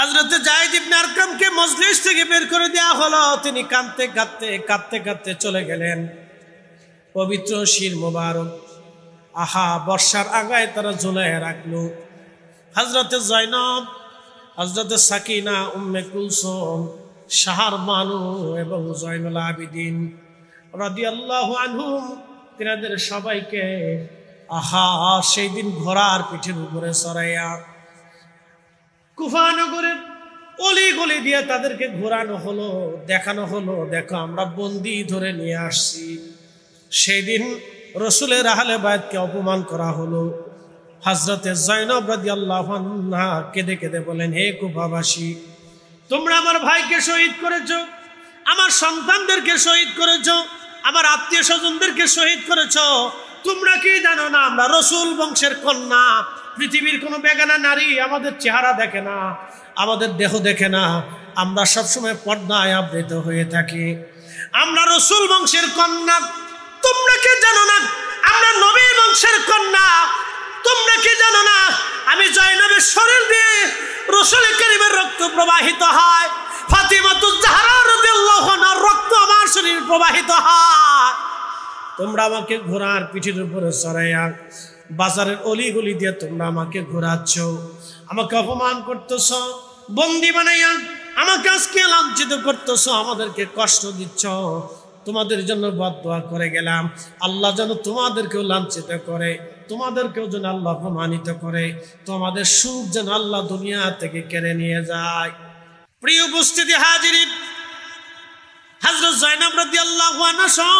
হযরত যায়েদ ইবনে আরকামকে মজলিস থেকে বের করে দেওয়া হলো। তিনি কাঁদতে কাঁদতে কাঁদতে কাঁদতে চলে গেলেন পবিত্র শির মোবারক। আহা, বর্ষার আগায় তারা ঝুলাইয়া রাখলো। হযরত জয়নব, হযরত সাকিনা, উম্মে কুলসুম, শাহর বানু এবং জয়নুল আবিদিন রাদিয়াল্লাহু আনহুম, তিনাদের সবাইকে আহা সেই দিন ঘোড়ার পিঠের উপরে চড়াইয়া কুফা নগরের অলি গলি দিয়ে তাদেরকে ঘোরানো হলো, দেখানো হলো, দেখো আমরা বন্দী ধরে নিয়ে আসছি। সেই দিন রসুলের আহলে বায়তকে অপমান করা হলো। হযরতে জয়নব রাদিয়াল্লাহু আনহা কেঁদে কেঁদে বলেন, হে কুফাবাসী, তোমরা আমার ভাইকে শহীদ করেছো, আমার সন্তানদেরকে শহীদ করেছো, আমার আত্মীয় স্বজনদেরকে শহীদ করেছো। তোমরা কি জানো না আমরা রসুল বংশের কন্যা? পৃথিবীর কোনো বেগানা নারী আমাদের চেহারা দেখে না, আমাদের দেহ দেখে না, আমরা সবসময় পর্দায় আবৃত হয়ে থাকি। আমরা রসুল বংশের কন্যা। তোমরা কি জানো না আমরা নবীর বংশের কন্যা? তোমরা কি জানো না আমি জয়নবের শরীর দিয়ে রসুল করিমের রক্ত প্রবাহিত হয়, ফাতিমাতুজ জাহরা রাদিয়াল্লাহু আনহার রক্ত আমার শরীর প্রবাহিত হয়। তোমরা আমাকে ঘোড়ার পিঠের উপরে চড়াইয়া বাজারের অলিগলি দিয়ে তোমরা আমাকে ঘোরাচ্ছ, আমাকে অপমান করতেছ, বন্দি বানাইয়া আমাকে আজকে লাঞ্ছিত করতেছ, আমাদেরকে কষ্ট দিচ্ছ। তোমাদের জন্য বদদোয়া করে গেলাম, আল্লাহ যেন তোমাদেরকেও লাঞ্ছিত করে, তোমাদেরকেও যেন আল্লাহ অপমানিত করে, তোমাদের সুখ যেন আল্লাহ দুনিয়া থেকে কেড়ে নিয়ে যায়। প্রিয় উপস্থিতি হাজিরিন, হযরত জয়নব রাদিয়াল্লাহু আনহা সহ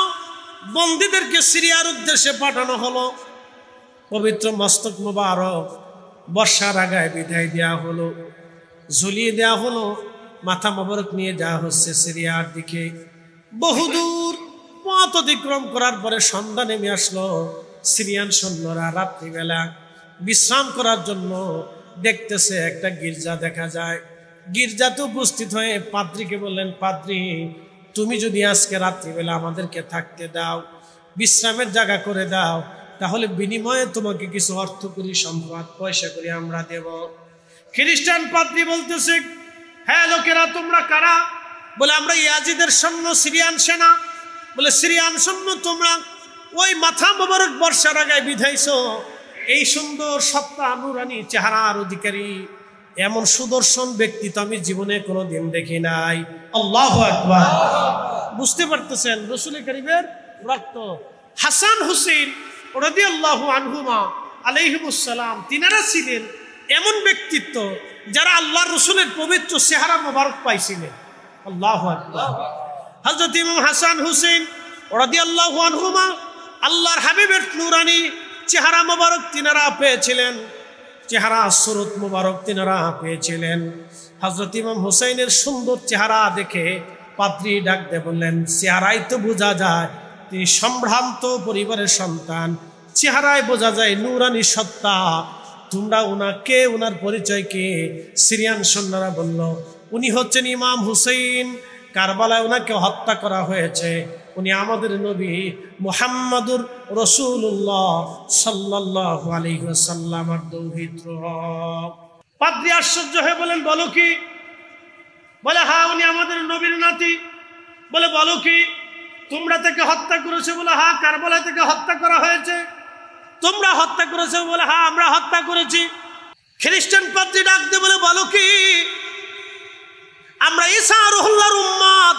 বন্দীদেরকে সিরিয়ার উদ্দেশ্যে পাঠানো হলো। পবিত্র মস্তক মুবারক বর্ষার আগায় বিদায় দেওয়া হলো, ঝুলিয়ে দেওয়া হলো, মাথা মোবারক নিয়ে যাওয়া হচ্ছে সিরিয়ার দিকে। বহুদূর পথ অতিক্রম করার পরে সন্ধ্যা নেমে আসলো। সিরিয়ান সৈন্যরা রাত্রিবেলা বিশ্রাম করার জন্য দেখতেছে একটা গির্জা দেখা যায়। গির্জাতে উপস্থিত হয়ে পাদ্রীকে বললেন, পাদ্রী, তুমি যদি আজকে রাত্রিবেলা আমাদেরকে থাকতে দাও, বিশ্রামের জায়গা করে দাও, তাহলে বিনিময়ে তোমাকে কিছু অর্থ করি, সম্পদ, পয়সা করি আমরা দেব। খ্রিস্টান পাদ্রী বলতেছে, হ্যাঁ লোকেরা তোমরা কারা? বলে আমরা ইয়াজিদের সৈন্য, সিরিয়ান সেনা। বলে সিরিয়ান সৈন্য তোমরা? ওই মাথা মোবারক বর্ষার আগায় বিধাইছো, এই সুন্দর সত্তা নুরানি চেহারার অধিকারী এমন সুদর্শন ব্যক্তি তো আমি জীবনে কোনোদিন দেখি নাই। আল্লাহু আকবার। বুঝতে পারতেছেন রাসূল কারীমের রক্ত। হাসান হুসেন রাদিয়াল্লাহু আনহুমা আলাইহিমুস সালাম, তিনারা ছিলেন এমন ব্যক্তিত্ব যারা আল্লাহর রাসূলের পবিত্র চেহারা মোবারক পাইছিলেন। আল্লাহু আকবার। হযরত ইমাম হাসান হুসেন রাদিয়াল্লাহু আনহুমা আল্লাহর হাবিবের নুরানি চেহারা মোবারক তিনারা পেয়েছিলেন, চেহারা সুরত মোবারক তিনারা পেয়েছিলেন। হযরত ইমাম হুসাইনের সুন্দর চেহারা দেখে পাদ্রী ডাক দিয়ে বললেন, চেহারাই তো বোঝা যায় তিনি সম্ভ্রান্ত পরিবারের সন্তান, চেহারায় বোঝা যায় নুরানি সত্তা। তোমরা ওনাকে, ওনার পরিচয় কি? সিরিয়ান সৈন্যরা বলল, উনি হচ্ছেন ইমাম হুসাইন, কারবালায় ওনাকে হত্যা করা হয়েছে, উনি আমাদের নবী মুহাম্মাদুর রাসূলুল্লাহ সাল্লাল্লাহু আলাইহি ওয়াসাল্লামের দৌহিত্র। পাদ্রী আশ্চর্য হয়ে বলেন, বলো কি? বলে, হ্যাঁ উনি আমাদের নবীর নাতি। বলে, বলো কি? তোমরা থেকে হত্যা করেছে? বলে, হ্যাঁ কারবালা থেকে হত্যা করা হয়েছে। তোমরা হত্যা করেছো? বলে, হ্যাঁ আমরা হত্যা করেছি। খ্রিস্টান পাদ্রী ডাক দিয়ে বলে, বলো কি? আমরা ঈসা রুহুল্লাহর উম্মত।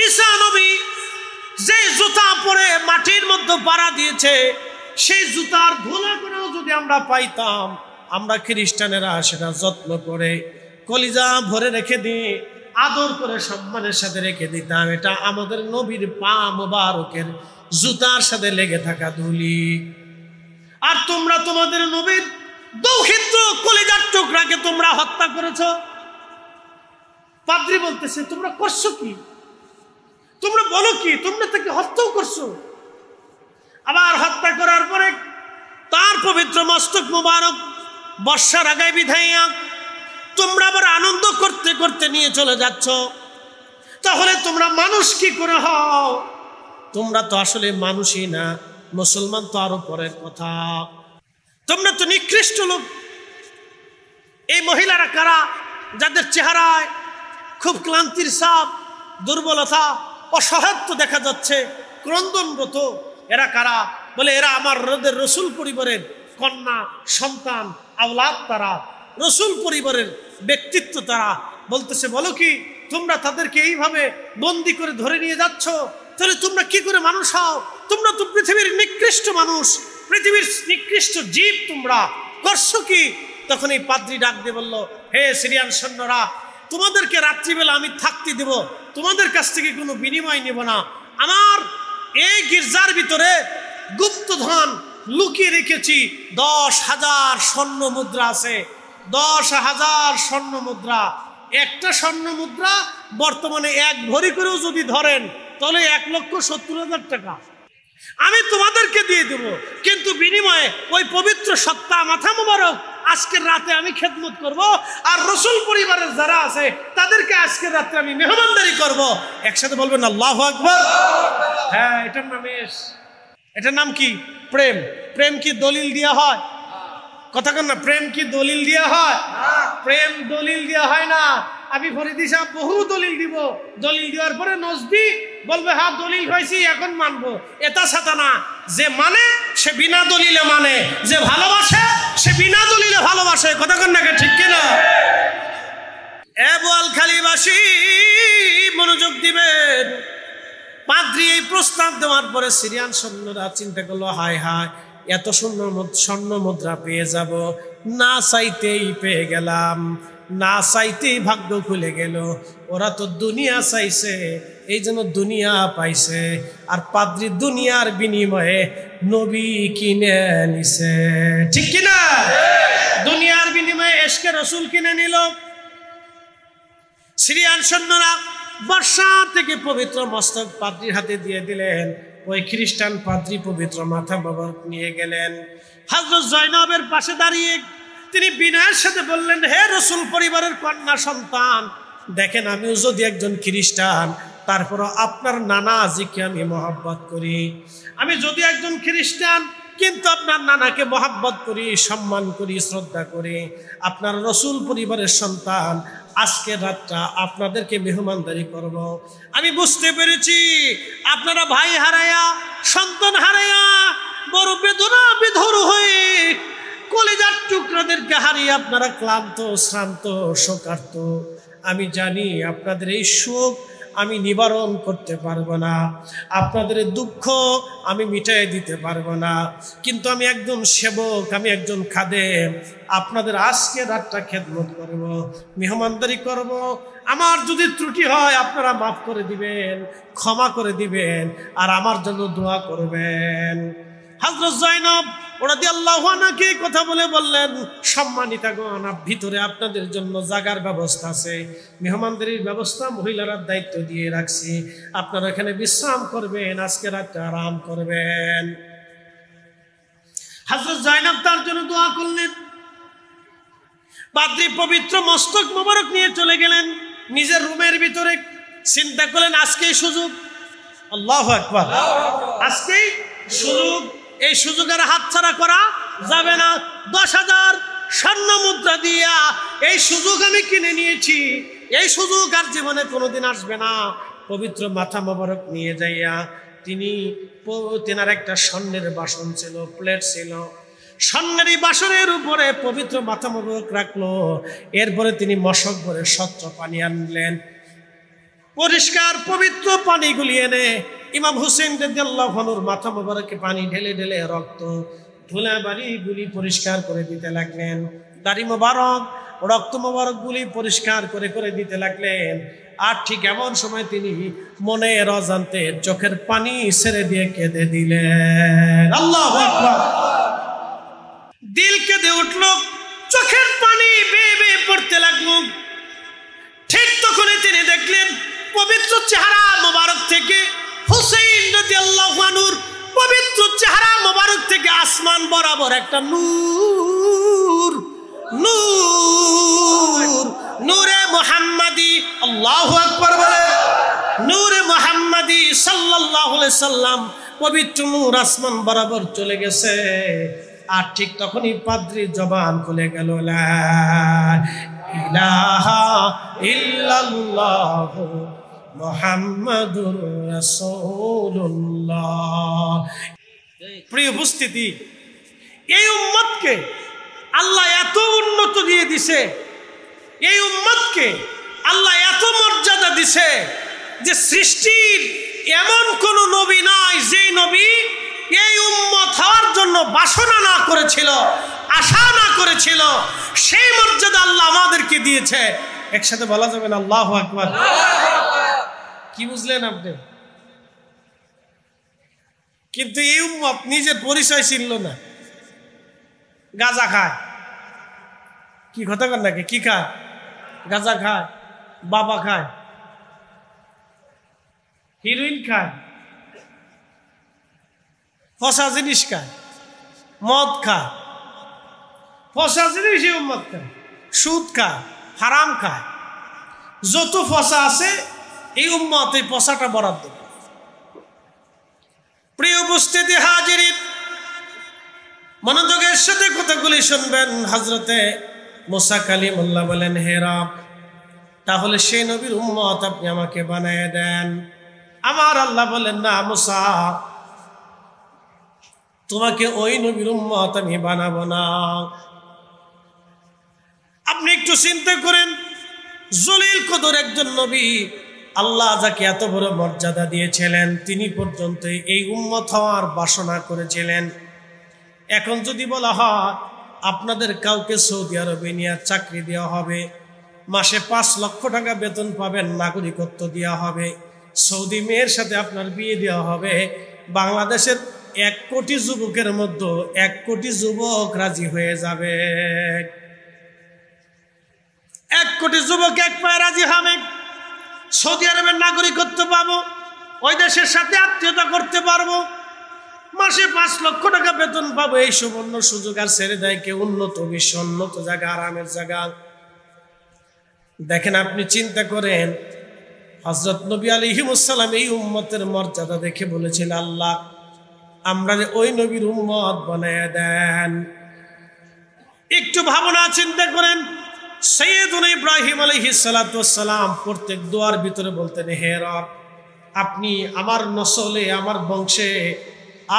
ঈসা নবী যে জুতা পরে মাটির মধ্যে পাড়া দিয়েছে, সেই জুতার ধুলা করেও যদি আমরা পাইতাম, আমরা খ্রিস্টানেরা সেটা যত্ন করে কলিজা ভরে রেখে দিই, আদর করে সম্মানের সাথে রেখে দিতাম। এটা আমাদের নবীর পা মোবারকের জুতার সাথে লেগে থাকা ধুলি। আর তোমরা তোমাদের নবীর দৌহিত্র কলিজার টুকরাকে তোমরা হত্যা করেছো। পাদ্রী বলতেছে, তোমরা করছো কি? তোমরা বলো কি? তোমরা তাকে হত্যাও করছো। আবার হত্যা করার পরে তার পবিত্র মস্তক মুবারক বর্ষার আগায় বিধাইয়া তোমরা আবার আনন্দ করতে করতে নিয়ে চলে যাচ্ছ। তাহলে তোমরা মানুষ কি করে হও? তোমরা তো আসলে মানুষই না, মুসলমান তো আরো পরের কথা। তোমরা তো নিকৃষ্ট লোক। এই মহিলারা কারা? যাদের চেহারায় খুব ক্লান্তির ছাপ, দুর্বলতা, অসহায়ত্ব দেখা যাচ্ছে, ক্রন্দনরত, এরা কারা? বলে এরা আমার রসুল পরিবারের কন্যা সন্তান আওলাদ, তারা রসুল পরিবারের ব্যক্তিত্ব তারা। বলতেছে বলো কি তোমরা তাদেরকে এইভাবে বন্দি করে ধরে নিয়ে যাচ্ছ, তাহলে তোমরা কি করে মানুষ হও? তোমরা তো পৃথিবীর নিকৃষ্ট মানুষ, পৃথিবীর নিকৃষ্ট জীব, তোমরা করছো কি? তখন এই পাদ্রী ডাক দিয়ে বলল, হে সিরিয়ান সৈন্যরা, তোমাদেরকে রাত্রিবেলা আমি থাকতে দেব, তোমাদের কাছ থেকে কোনো বিনিময় নেব না। আমার এই গির্জার ভিতরে গুপ্তধন লুকিয়ে রেখেছি, 10,000 স্বর্ণ মুদ্রা আছে। 10,000 স্বর্ণ মুদ্রা। একটা স্বর্ণ মুদ্রা বর্তমানে 1 ভরি করেও যদি ধরেন তাহলে 1,70,000 টাকা আমি তোমাদেরকে দিয়ে দেব, কিন্তু বিনিময়ে ওই পবিত্র সত্তা মাথা মোবারক আজকের রাতে আমি খেদমত করব, আর রসুল পরিবারের যারা আছে তাদেরকে আজকের রাতে আমি মেহমানদারি করব। একসাথে বলবেন আল্লাহু আকবার। হ্যাঁ, এটার নাম কি? প্রেম। প্রেম কি দলিল দেওয়া হয়? কথা কন না, প্রেম কি দলিল দেওয়া হয়? প্রেম দলিল দেওয়া হয় না। আমি ফরিদি সাহেব বহু দলিল দিব, দলিল দেওয়ার পরে নজদি বলবে হ্যাঁ দলিল হয়েছি এখন মানবো, এটা সাথে না। যে মানে সে বিনা দলিলে মানে, যে ভালোবাসে সে বিনা দলিলে ভালোবাসে। কথা কন না, ঠিক কিনা? এ বোয়ালখালীবাসী মনোযোগ দিবেন। পাদ্রী এই প্রস্তাব দেওয়ার পরে সিরিয়ান সৈন্যরা চিন্তা করলো, হায় হায়, এত স্বর্ণ মুদ্রা পেয়ে যাব, না চাইতেই পেয়ে গেলাম, না চাইতেই ভাগ্য খুলে গেল। ওরা তো দুনিয়া চাইছে, এই জন্য দুনিয়া পাইছে। আর পাদ্রী দুনিয়ার বিনিময়ে নবী কিনে নিছে, ঠিক কিনা? দুনিয়ার বিনিময়ে এশকে রসুল কিনে নিল। সিরিয়ান সৈন্যরা বর্ষা থেকে পবিত্র মস্তক পাদ্রীর হাতে দিয়ে দিলেন। ওই খ্রিস্টান পাদ্রী পবিত্র মাথা মোবারক নিয়ে গেলেন। হযরত জয়নবের পাশে দাঁড়িয়ে তিনি বিনয়ের সাথে বললেন, হে রসুল পরিবারের কন্যা সন্তান, দেখেন আমিও যদি একজন খ্রিস্টান, তারপরও আপনার নানা আজিকে আমি মহব্বত করি। আমি যদি একজন খ্রিস্টান, কিন্তু আপনার নানাকে মহব্বত করি, সম্মান করি, শ্রদ্ধা করি। আপনার রসুল পরিবারের সন্তান, আজকের রাতটা আপনাদেরকে মেহমানদারি করব। আমি বুঝতে পেরেছি আপনারা ভাই হারায়া, সন্তান হারায়া, বড় বেদনা বিধুর হয়ে, কলিজার টুকরাদেরকে হারিয়ে আপনারা ক্লান্ত, শ্রান্ত, শোকার্ত। আমি জানি আপনাদের এই শোক আমি নিবারণ করতে পারবো না, আপনাদের দুঃখ আমি মিটাই দিতে পারবো না, কিন্তু আমি একজন সেবক, আমি একজন খাদেম, আপনাদের আজকে রাতটা খেদমত করব, মেহমানদারি করব। আমার যদি ত্রুটি হয় আপনারা মাফ করে দিবেন, ক্ষমা করে দিবেন, আর আমার জন্য দোয়া করবেন। হযরত জয়নব রাদিয়াল্লাহু আনহাকে কথা বলে বললেন, সম্মানিতাগণ, ভিতরে আপনাদের জন্য জাগার ব্যবস্থা আছে, মেহমানদারির ব্যবস্থা মহিলারা দায়িত্ব দিয়ে রাখছি, আপনারা এখানে বিশ্রাম করবেন, আজকে রাতটা আরাম করবেন। হযরত জয়নব তার জন্য দোয়া করলেন। পাদ্রী পবিত্র মস্তক মোবারক নিয়ে চলে গেলেন নিজের রুমের ভিতরে। চিন্তা করলেন আজকেই সুযোগ, আল্লাহু আকবার, আজকেই সুযোগ, এই সুযোগের হাতছাড়া করা যাবে না। 10,000 স্বর্ণ মুদ্রা দিয়া এই সুযোগ আমি কিনে নিয়েছি, এই সুযোগ আর জীবনে কোনোদিন আসবে না। পবিত্র মাথা মোবারক নিয়ে যাইয়া তেনার একটা স্বর্ণের বাসন ছিল, প্লেট ছিল, স্বর্ণের বাসনের উপরে পবিত্র মাথা মোবারক রাখলো। এরপরে তিনি মশক ভরে স্বচ্ছ পানি আনলেন, পরিষ্কার পবিত্র পানিগুলি এনে ইমাম হুসেন রাদিয়াল্লাহু আনহুর মাথা মোবারকে পানি ঢেলে ঢেলে রক্ত ধুলাবাড়িগুলি পরিষ্কার করে দিতে লাগলেন। দাড়ি মোবারক, রক্ত মোবারকগুলি পরিষ্কার করে করে দিতে লাগলেন। আর ঠিক এমন সময় তিনি মনের অজান্তে চোখের পানি ছেড়ে দিয়ে কেঁদে দিলেন। আল্লাহু আকবার। দিল কেঁদে উঠল, চোখের পানি বেয়ে বেয়ে পড়তে লাগলো। ঠিক তখনই তিনি দেখলেন পবিত্র চেহারা মোবারক থেকে, হুসাইন রাদিয়াল্লাহু আনহুর পবিত্র চেহারা মোবারক থেকে আসমান বরাবর একটা নূর, নূর, নূরে মুহাম্মাদি, আল্লাহু আকবার বলে, নূরে মুহাম্মাদি সাল্লাল্লাহু আলাইহি সাল্লাম, পবিত্র নূর আসমান বরাবর চলে গেছে। আর ঠিক তখনই পাদ্রী জবান খুলে গেল, লা ইলাহা ইল্লাল্লাহু মুহাম্মাদুর রাসূলুল্লাহ। প্রিয় উপস্থিতি, এই উম্মতকে আল্লাহ এত উন্নত দিয়ে দিছে, এই উম্মতকে আল্লাহ এত মর্যাদা দিছে যে সৃষ্টির এমন কোন নবী নাই যে নবী এই উম্মত হওয়ার জন্য বাসনা না করেছিল, আশা না করেছিল। সেই মর্যাদা আল্লাহ আমাদেরকে দিয়েছে। একসাথে বলা যাবে না আল্লাহু আকবার? কি বুঝলেন আপনি? কিন্তু এই উম্মত নিজের পরিচয় ছিল না, গাঁজা খায়। কি কথা কর নাকি? কি খায়? গাঁজা খায়, বাবা খায়, হিরোইন খায়, ফসা জিনিস খায়, মদ খায়, ফসা জিনিস এই উম্মত খায়, সুদ খায়, হারাম খায়। যত ফসা আছে এই উম্মত এই ফসাটা বরাদ্দ। প্রিয় উপস্থিতি হাজিরিন, মনোযোগের সাথে কথাগুলি শুনবেন। হযরতে মুসা কালিমুল্লাহ বলেন, হে রব, তাহলে সেই নবীর উম্মত আপনি আমাকে বানায় দেন। আমার আল্লাহ বলেন, না মুসা, তোমাকে ওই নবীর উম্মত আমি বানাবো না। আপনি একটু চিন্তা করেন, জলিল কদর একজন নবী, আল্লাহ যাকে এত বড় মর্যাদা দিয়েছিলেন, তিনি পর্যন্ত এই উম্মত হওয়ার বাসনা করেছিলেন। এখন যদি বলা হয় আপনাদের কাউকে সৌদি আরবে নিয়ে চাকরি দেওয়া হবে, মাসে 5 লক্ষ টাকা বেতন পাবেন, নাগরিকত্ব দেওয়া হবে, সৌদি মেয়ের সাথে আপনার বিয়ে দেওয়া হবে, বাংলাদেশের 1 কোটি যুবকের মধ্যে 1 কোটি যুবক রাজি হয়ে যাবে। 1 কোটি যুবক এক পায়ে রাজি হবে, সৌদি আরবের নাগরিকত্ব পাবো, ওই দেশের সাথে আত্মীয়তা করতে পারবো, মাসে 5 লক্ষ টাকা বেতন পাবো। এই সুবর্ণ সুযোগ আর ছেড়ে দেয় কে? উন্নত বিশ্ব, উন্নত জায়গা, আরামের জায়গা। দেখেন, আপনি চিন্তা করেন, হযরত নবী আলাইহিস সালাম এই উম্মতের মর্যাদা দেখে বলেছিল, আল্লাহ আমরা ওই নবীর উম্মত বানায় দেন। একটু ভাবনা চিন্তা করেন, সাইয়্যিদুনা ইব্রাহিম আলাইহিস সালাতু ওয়াস সালাম প্রত্যেক দোয়ার ভিতরে বলতেন, হে রব, আপনি আমার নসলে, আমার বংশে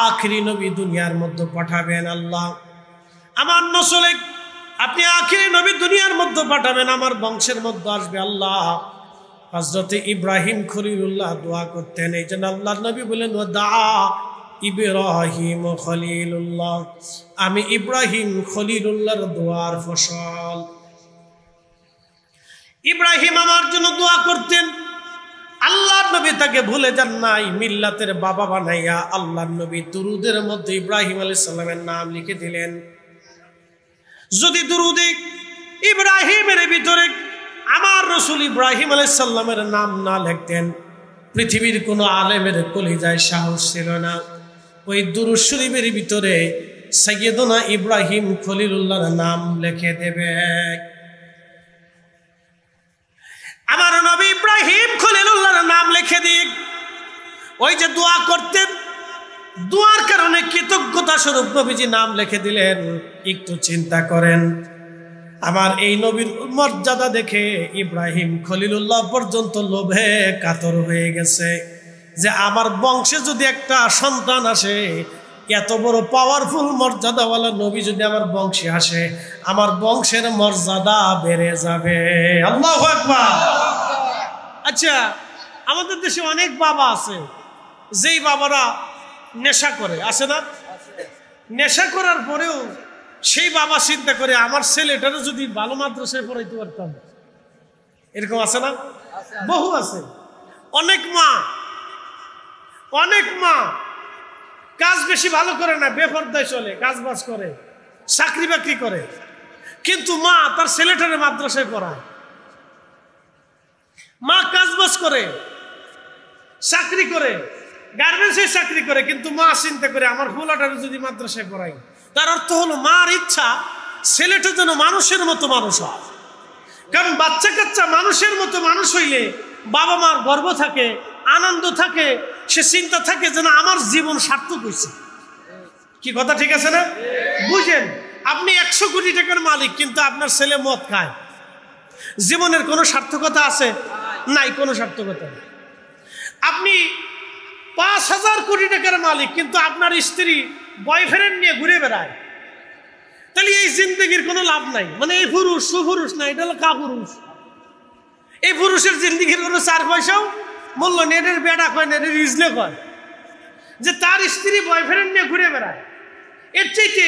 আখিরি নবী দুনিয়ার মধ্যে পাঠাবেন। আল্লাহ, আমার নসলে আপনি আখিরি নবী দুনিয়ার মধ্যে পাঠাবেন, আমার বংশের মধ্যে আসবে। আল্লাহ, হযরতে ইব্রাহিম খলিলুল্লাহ দোয়া করতেন, এই জন্য আল্লাহর নবী বলেন, ওয়াদা ইব্রাহিম খলিলুল্লাহ, আমি ইব্রাহিম খলিলুল্লাহর দোয়ার ফসল। ইব্রাহিম আমার জন্য দোয়া করতেন, আল্লাহর নবী তাকে ভুলে যান নাই, মিল্লাতের বাবা বানাইয়া আল্লাহর নবী দুরুদের মধ্যে ইব্রাহিম আলাইহিস সালামের নাম লিখে দিলেন। যদি দুরুদে ইব্রাহিমের ভিতরে আমার রাসূল ইব্রাহিম আলাইহিস সালামের নাম না লিখতেন, পৃথিবীর কোনো আলেমের কলিজায় সাহস ছিল না ওই দুরূদ শরীফের ভিতরে সাইয়্যিদুনা ইব্রাহিম খলিলুল্লাহর নাম লিখে দেবে। আমার নবী ইব্রাহিম খলিলুল্লাহর নাম লিখে দিক, ওই যে দোয়া করতেন, দোয়ার কারণে কৃতজ্ঞতা স্বরূপ নবীজি নাম লিখে দিলেন। একটু চিন্তা করেন, আমার এই নবীর মর্যাদা দেখে ইব্রাহিম খলিলুল্লাহ পর্যন্ত লোভে কাতর হয়ে গেছে যে আমার বংশে যদি একটা সন্তান আসে, এত বড় পাওয়ারফুল মর্যাদাওয়ালা নবী যদি আমার বংশে আসে, আমার বংশের মর্যাদা বেড়ে যাবে। আল্লাহু আকবার। আচ্ছা, আমাদের দেশে অনেক বাবা আছে যেই বাবারা নেশা করে, আছে না? নেশা করার পরেও সেই বাবা চিন্তা করে আমার ছেলেটারও যদি ভালো মাদ্রাসায় পড়াইতে পারতাম। এরকম আছে না? বহু আছে। অনেক মা কাজ বেশি ভালো করে না, বেপরদায় চলে, কাজ বাজ করে, চাকরি বাকরি করে, কিন্তু মা তার ছেলেটারে মাদ্রাসায় পড়ায়। মা কাজ বাজ করে, চাকরি করে, গার্মেন্টসে চাকরি করে, কিন্তু মা চিন্তা করে আমার ফুলাটারে যদি মাদ্রাসায় পড়াই। তার অর্থ হলো মার ইচ্ছা ছেলেটা যেন মানুষের মতো মানুষ হয়। কারণ বাচ্চা কাচ্চা মানুষের মতো মানুষ হইলে বাবা মার গর্ব থাকে, আনন্দ থাকে, সে চিন্তা থাকে যেন আমার জীবন সার্থক হয়েছে। কি কথা ঠিক আছে না? বুঝেন, আপনি 100 কোটি টাকার মালিক, কিন্তু আপনার ছেলে মদ খায়, জীবনের কোনো সার্থকতা আছে? নাই, কোনো সার্থকতা নেই। আপনি 5,000 কোটি টাকার মালিক, কিন্তু আপনার স্ত্রী বয়ফ্রেন্ড নিয়ে ঘুরে বেড়ায়, তাহলে এই জিন্দগির কোনো লাভ নাই। মানে এই পুরুষ সুপুরুষ না, এটা হলো কাপুরুষ। এই পুরুষের জিন্দগির কোনো 4 পয়সাও মূল্য নেই। এটার বেড়া কয় না, এটার রিজলে কয় যে তার স্ত্রী বয়ফ্রেন্ড নিয়ে ঘুরে বেড়ায়। এর চাইতে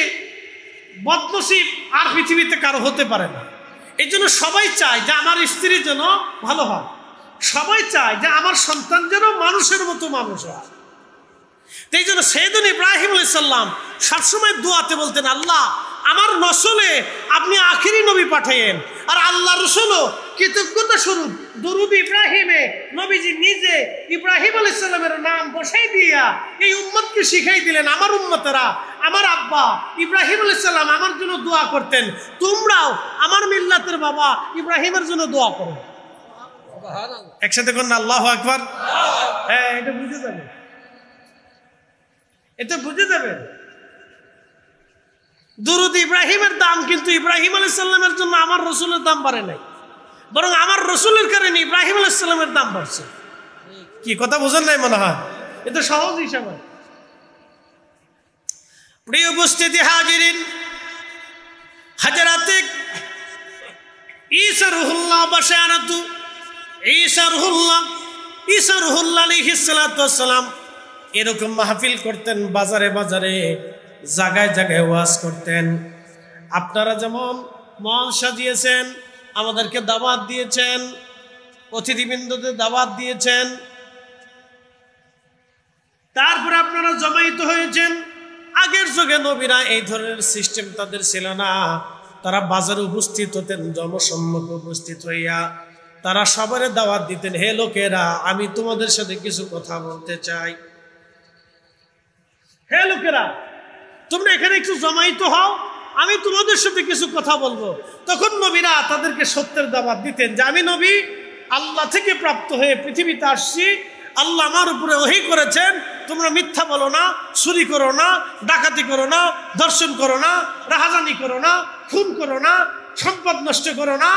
বদনসিব আর পৃথিবীতে কারো হতে পারে না। এই জন্য সবাই চায় যে আমার স্ত্রী যেন ভালো হয়, সবাই চায় যে আমার সন্তান যেন মানুষের মতো মানুষ হয়। এই জন্য সৈয়দনা ইব্রাহিম আলাইহিস সালাম সবসময় দোয়াতে বলতেন, আল্লাহ আমার নসলে আপনি আখিরি নবী পাঠাইয়েন। আর আল্লাহ রসুলও কৃতজ্ঞতা স্বরূপ দুরুদ ইব্রাহিমে নবীজি নিজে ইব্রাহিম আলাইহিস সালামের নাম বসাই দিয়া এই উম্মতকে শিখাই দিলেন, আমার উম্মতেরা, আমার আব্বা ইব্রাহিম আলাইহিস সালাম আমার জন্য দোয়া করতেন, তোমরাও আমার মিল্লাতের বাবা ইব্রাহিমের জন্য দোয়া করো। একসাথে কোন আল্লাহু আকবার। হ্যাঁ, এটা বুঝে যাবে, এটা বুঝে যাবে। দুরুদ ইব্রাহিমের দাম কিন্তু ইব্রাহিম আলাইহিস সালামের জন্য আমার রসুলের দাম বাড়ে নাই, বরং আমার রসুলের কারণে ইব্রাহিম আলাইহিস সালামের দাম বাড়ছে। কি কথা বুঝেন নাই মনে হয়? এটা সহজ হিসাব। প্রিয় উপস্থিতি হাজিরিন, হাজরাতে ঈসা রুহুল্লাহ বাশারাতু ঈসা রুহুল্লাহ আলাইহিস সালাতু ওয়াস সালাম এরকম মাহফিল করতেন, বাজারে বাজারে জায়গায় জায়গায় ওয়াজ করতেন। আপনারা যেমন মঞ্চ সাজিয়েছেন, আমাদেরকে দাওয়াত দিয়েছেন, অতিথিবৃন্দদের দাওয়াত দিয়েছেন, তারপরে আপনারা জমায়েত হয়েছেন। আগের যুগে নবীরা এই ধরনের সিস্টেম তাদের ছিল না। তারা বাজারে উপস্থিত হতেন, জনসম্মুখে উপস্থিত হইয়া তারা সবারে দাওয়াত দিতেন, হে লোকেরা, আমি তোমাদের সাথে কিছু কথা বলতে চাই। হে লোকেরা, তোমরা এখানে একটু জমায়েত হও, আমি তোমাদের সাথে কিছু কথা বলবো। তখন নবীরা তাদেরকে সত্যের দাওয়াত দিতেন যে আমি নবী আল্লাহ থেকে প্রাপ্ত হয়ে পৃথিবীতে আসছি, আল্লাহ আমার উপরে ওহী করেছেন, তোমরা মিথ্যা বলো না, চুরি করো না, ডাকাতি করো না, ধর্ষণ করো না, রাহাজানি করো না, খুন করো না, সম্পদ নষ্ট করো না,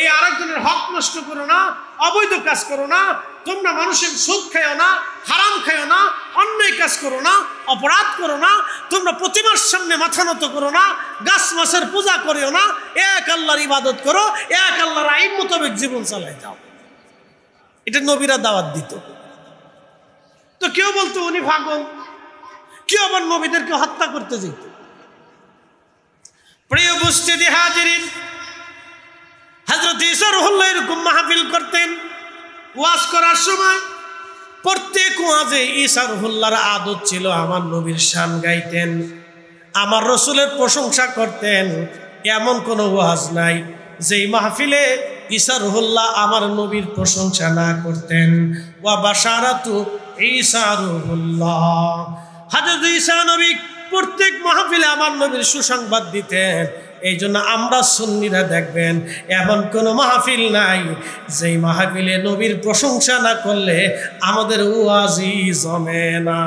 এই আরেকজনের হক নষ্ট করো না, অবৈধ কাজ করো না, তোমরা মানুষের সুদ খাইও না, হারাম খাইও না, অন্যায় কাজ করো না, অপরাধ করো না, তোমরা প্রতিমার সামনে মাথা নত করো না, গাছ মাছের পূজা করিও না, এক আল্লাহর ইবাদত করো, এক আল্লাহর আইন মোতাবেক জীবন চালাই যাও। এটা নবীরা দাওয়াত দিত। তো কেউ বলতো উনি পাগল, কেউ আবার নবীদেরকে হত্যা করতে যেত। প্রিয় উপস্থিতি হাজিরিন, হযরত ঈসা রুহুল্লাহ এরকম মাহফিল করতেন। ওয়াজ করার সময় প্রত্যেক ওয়াজে ঈসা রুহুল্লাহর আদত ছিল আমার নবীর শান গাইতেন, আমার রসুলের প্রশংসা করতেন। এমন কোনো ওয়াজ নাই যেই মাহফিলে ঈসা রুহুল্লাহ আমার নবীর প্রশংসা না করতেন। ওয়া বাশারাতু ঈসা রুহুল্লাহ, হযরত ঈসা নবী প্রত্যেক মাহফিলে আমার নবীর সুসংবাদ দিতেন। এই জন্য আমরা সুন্নিরা দেখবেন এমন কোনো মাহফিল নাই যেই মাহফিলে নবীর প্রশংসা না করলে আমাদের ওয়াজি জমে না।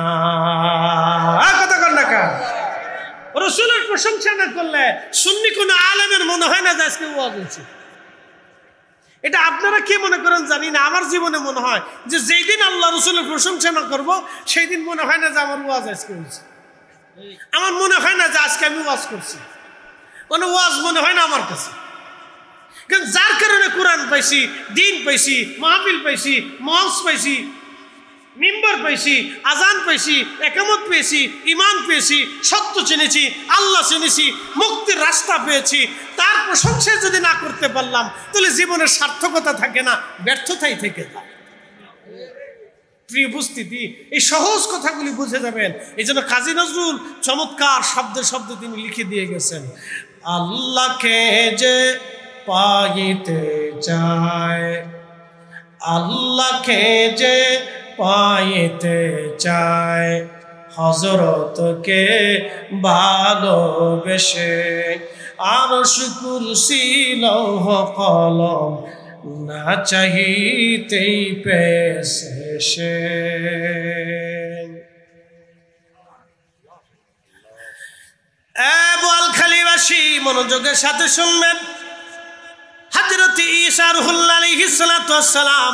কথা কর না কা, রসুলের প্রশংসা না করলে সুন্নি কোনো আলেমের মনে হয় না যে আজকে ওয়াজ হচ্ছে। এটা আপনারা কি মনে করেন জানি না, আমার জীবনে মনে হয় যে যেই দিন আল্লাহ রসুলের প্রশংসা না করবো সেই দিন মনে হয় না যে আমার ওয়াজ আজকে হয়েছে। আমার মনে হয় না যে আজকে আমি ওয়াজ করছি, কোনো ওয়াজ মনে হয় না আমার কাছে। কিন্তু যার কারণে কোরআন পাইছি, দিন পাইছি, মাহফিল পাইছি, মঞ্চ পাইছি, মিম্বর পাইছি, আজান পাইছি, একামত পেয়েছি, ইমান পেয়েছি, সত্য চিনেছি, আল্লাহ চিনেছি, মুক্তির রাস্তা পেয়েছি, তার প্রশংসা যদি না করতে পারলাম তাহলে জীবনের সার্থকতা থাকে না, ব্যর্থতাই থেকে যায়। প্রিয় উপস্থিতি, এই সহজ কথাগুলি বুঝে যাবেন। এই জন্য কাজী নজরুল চমৎকার শব্দে শব্দে তিনি লিখে দিয়ে গেছেন, আল্লাহকে যে পাইতে চায়, আল্লাহকে যে পাইতে চায়, হযরতকে ভালোবেসে আরশ কুরসি লৌহ কলম না চাহিতেই পেয়েছে সে। বোয়ালখালীবাসী মনোযোগের সাথে শুনবেন, হযরত ঈসা রূহুল্লাহ আলাইহিস সালাতু ওয়াস সালাম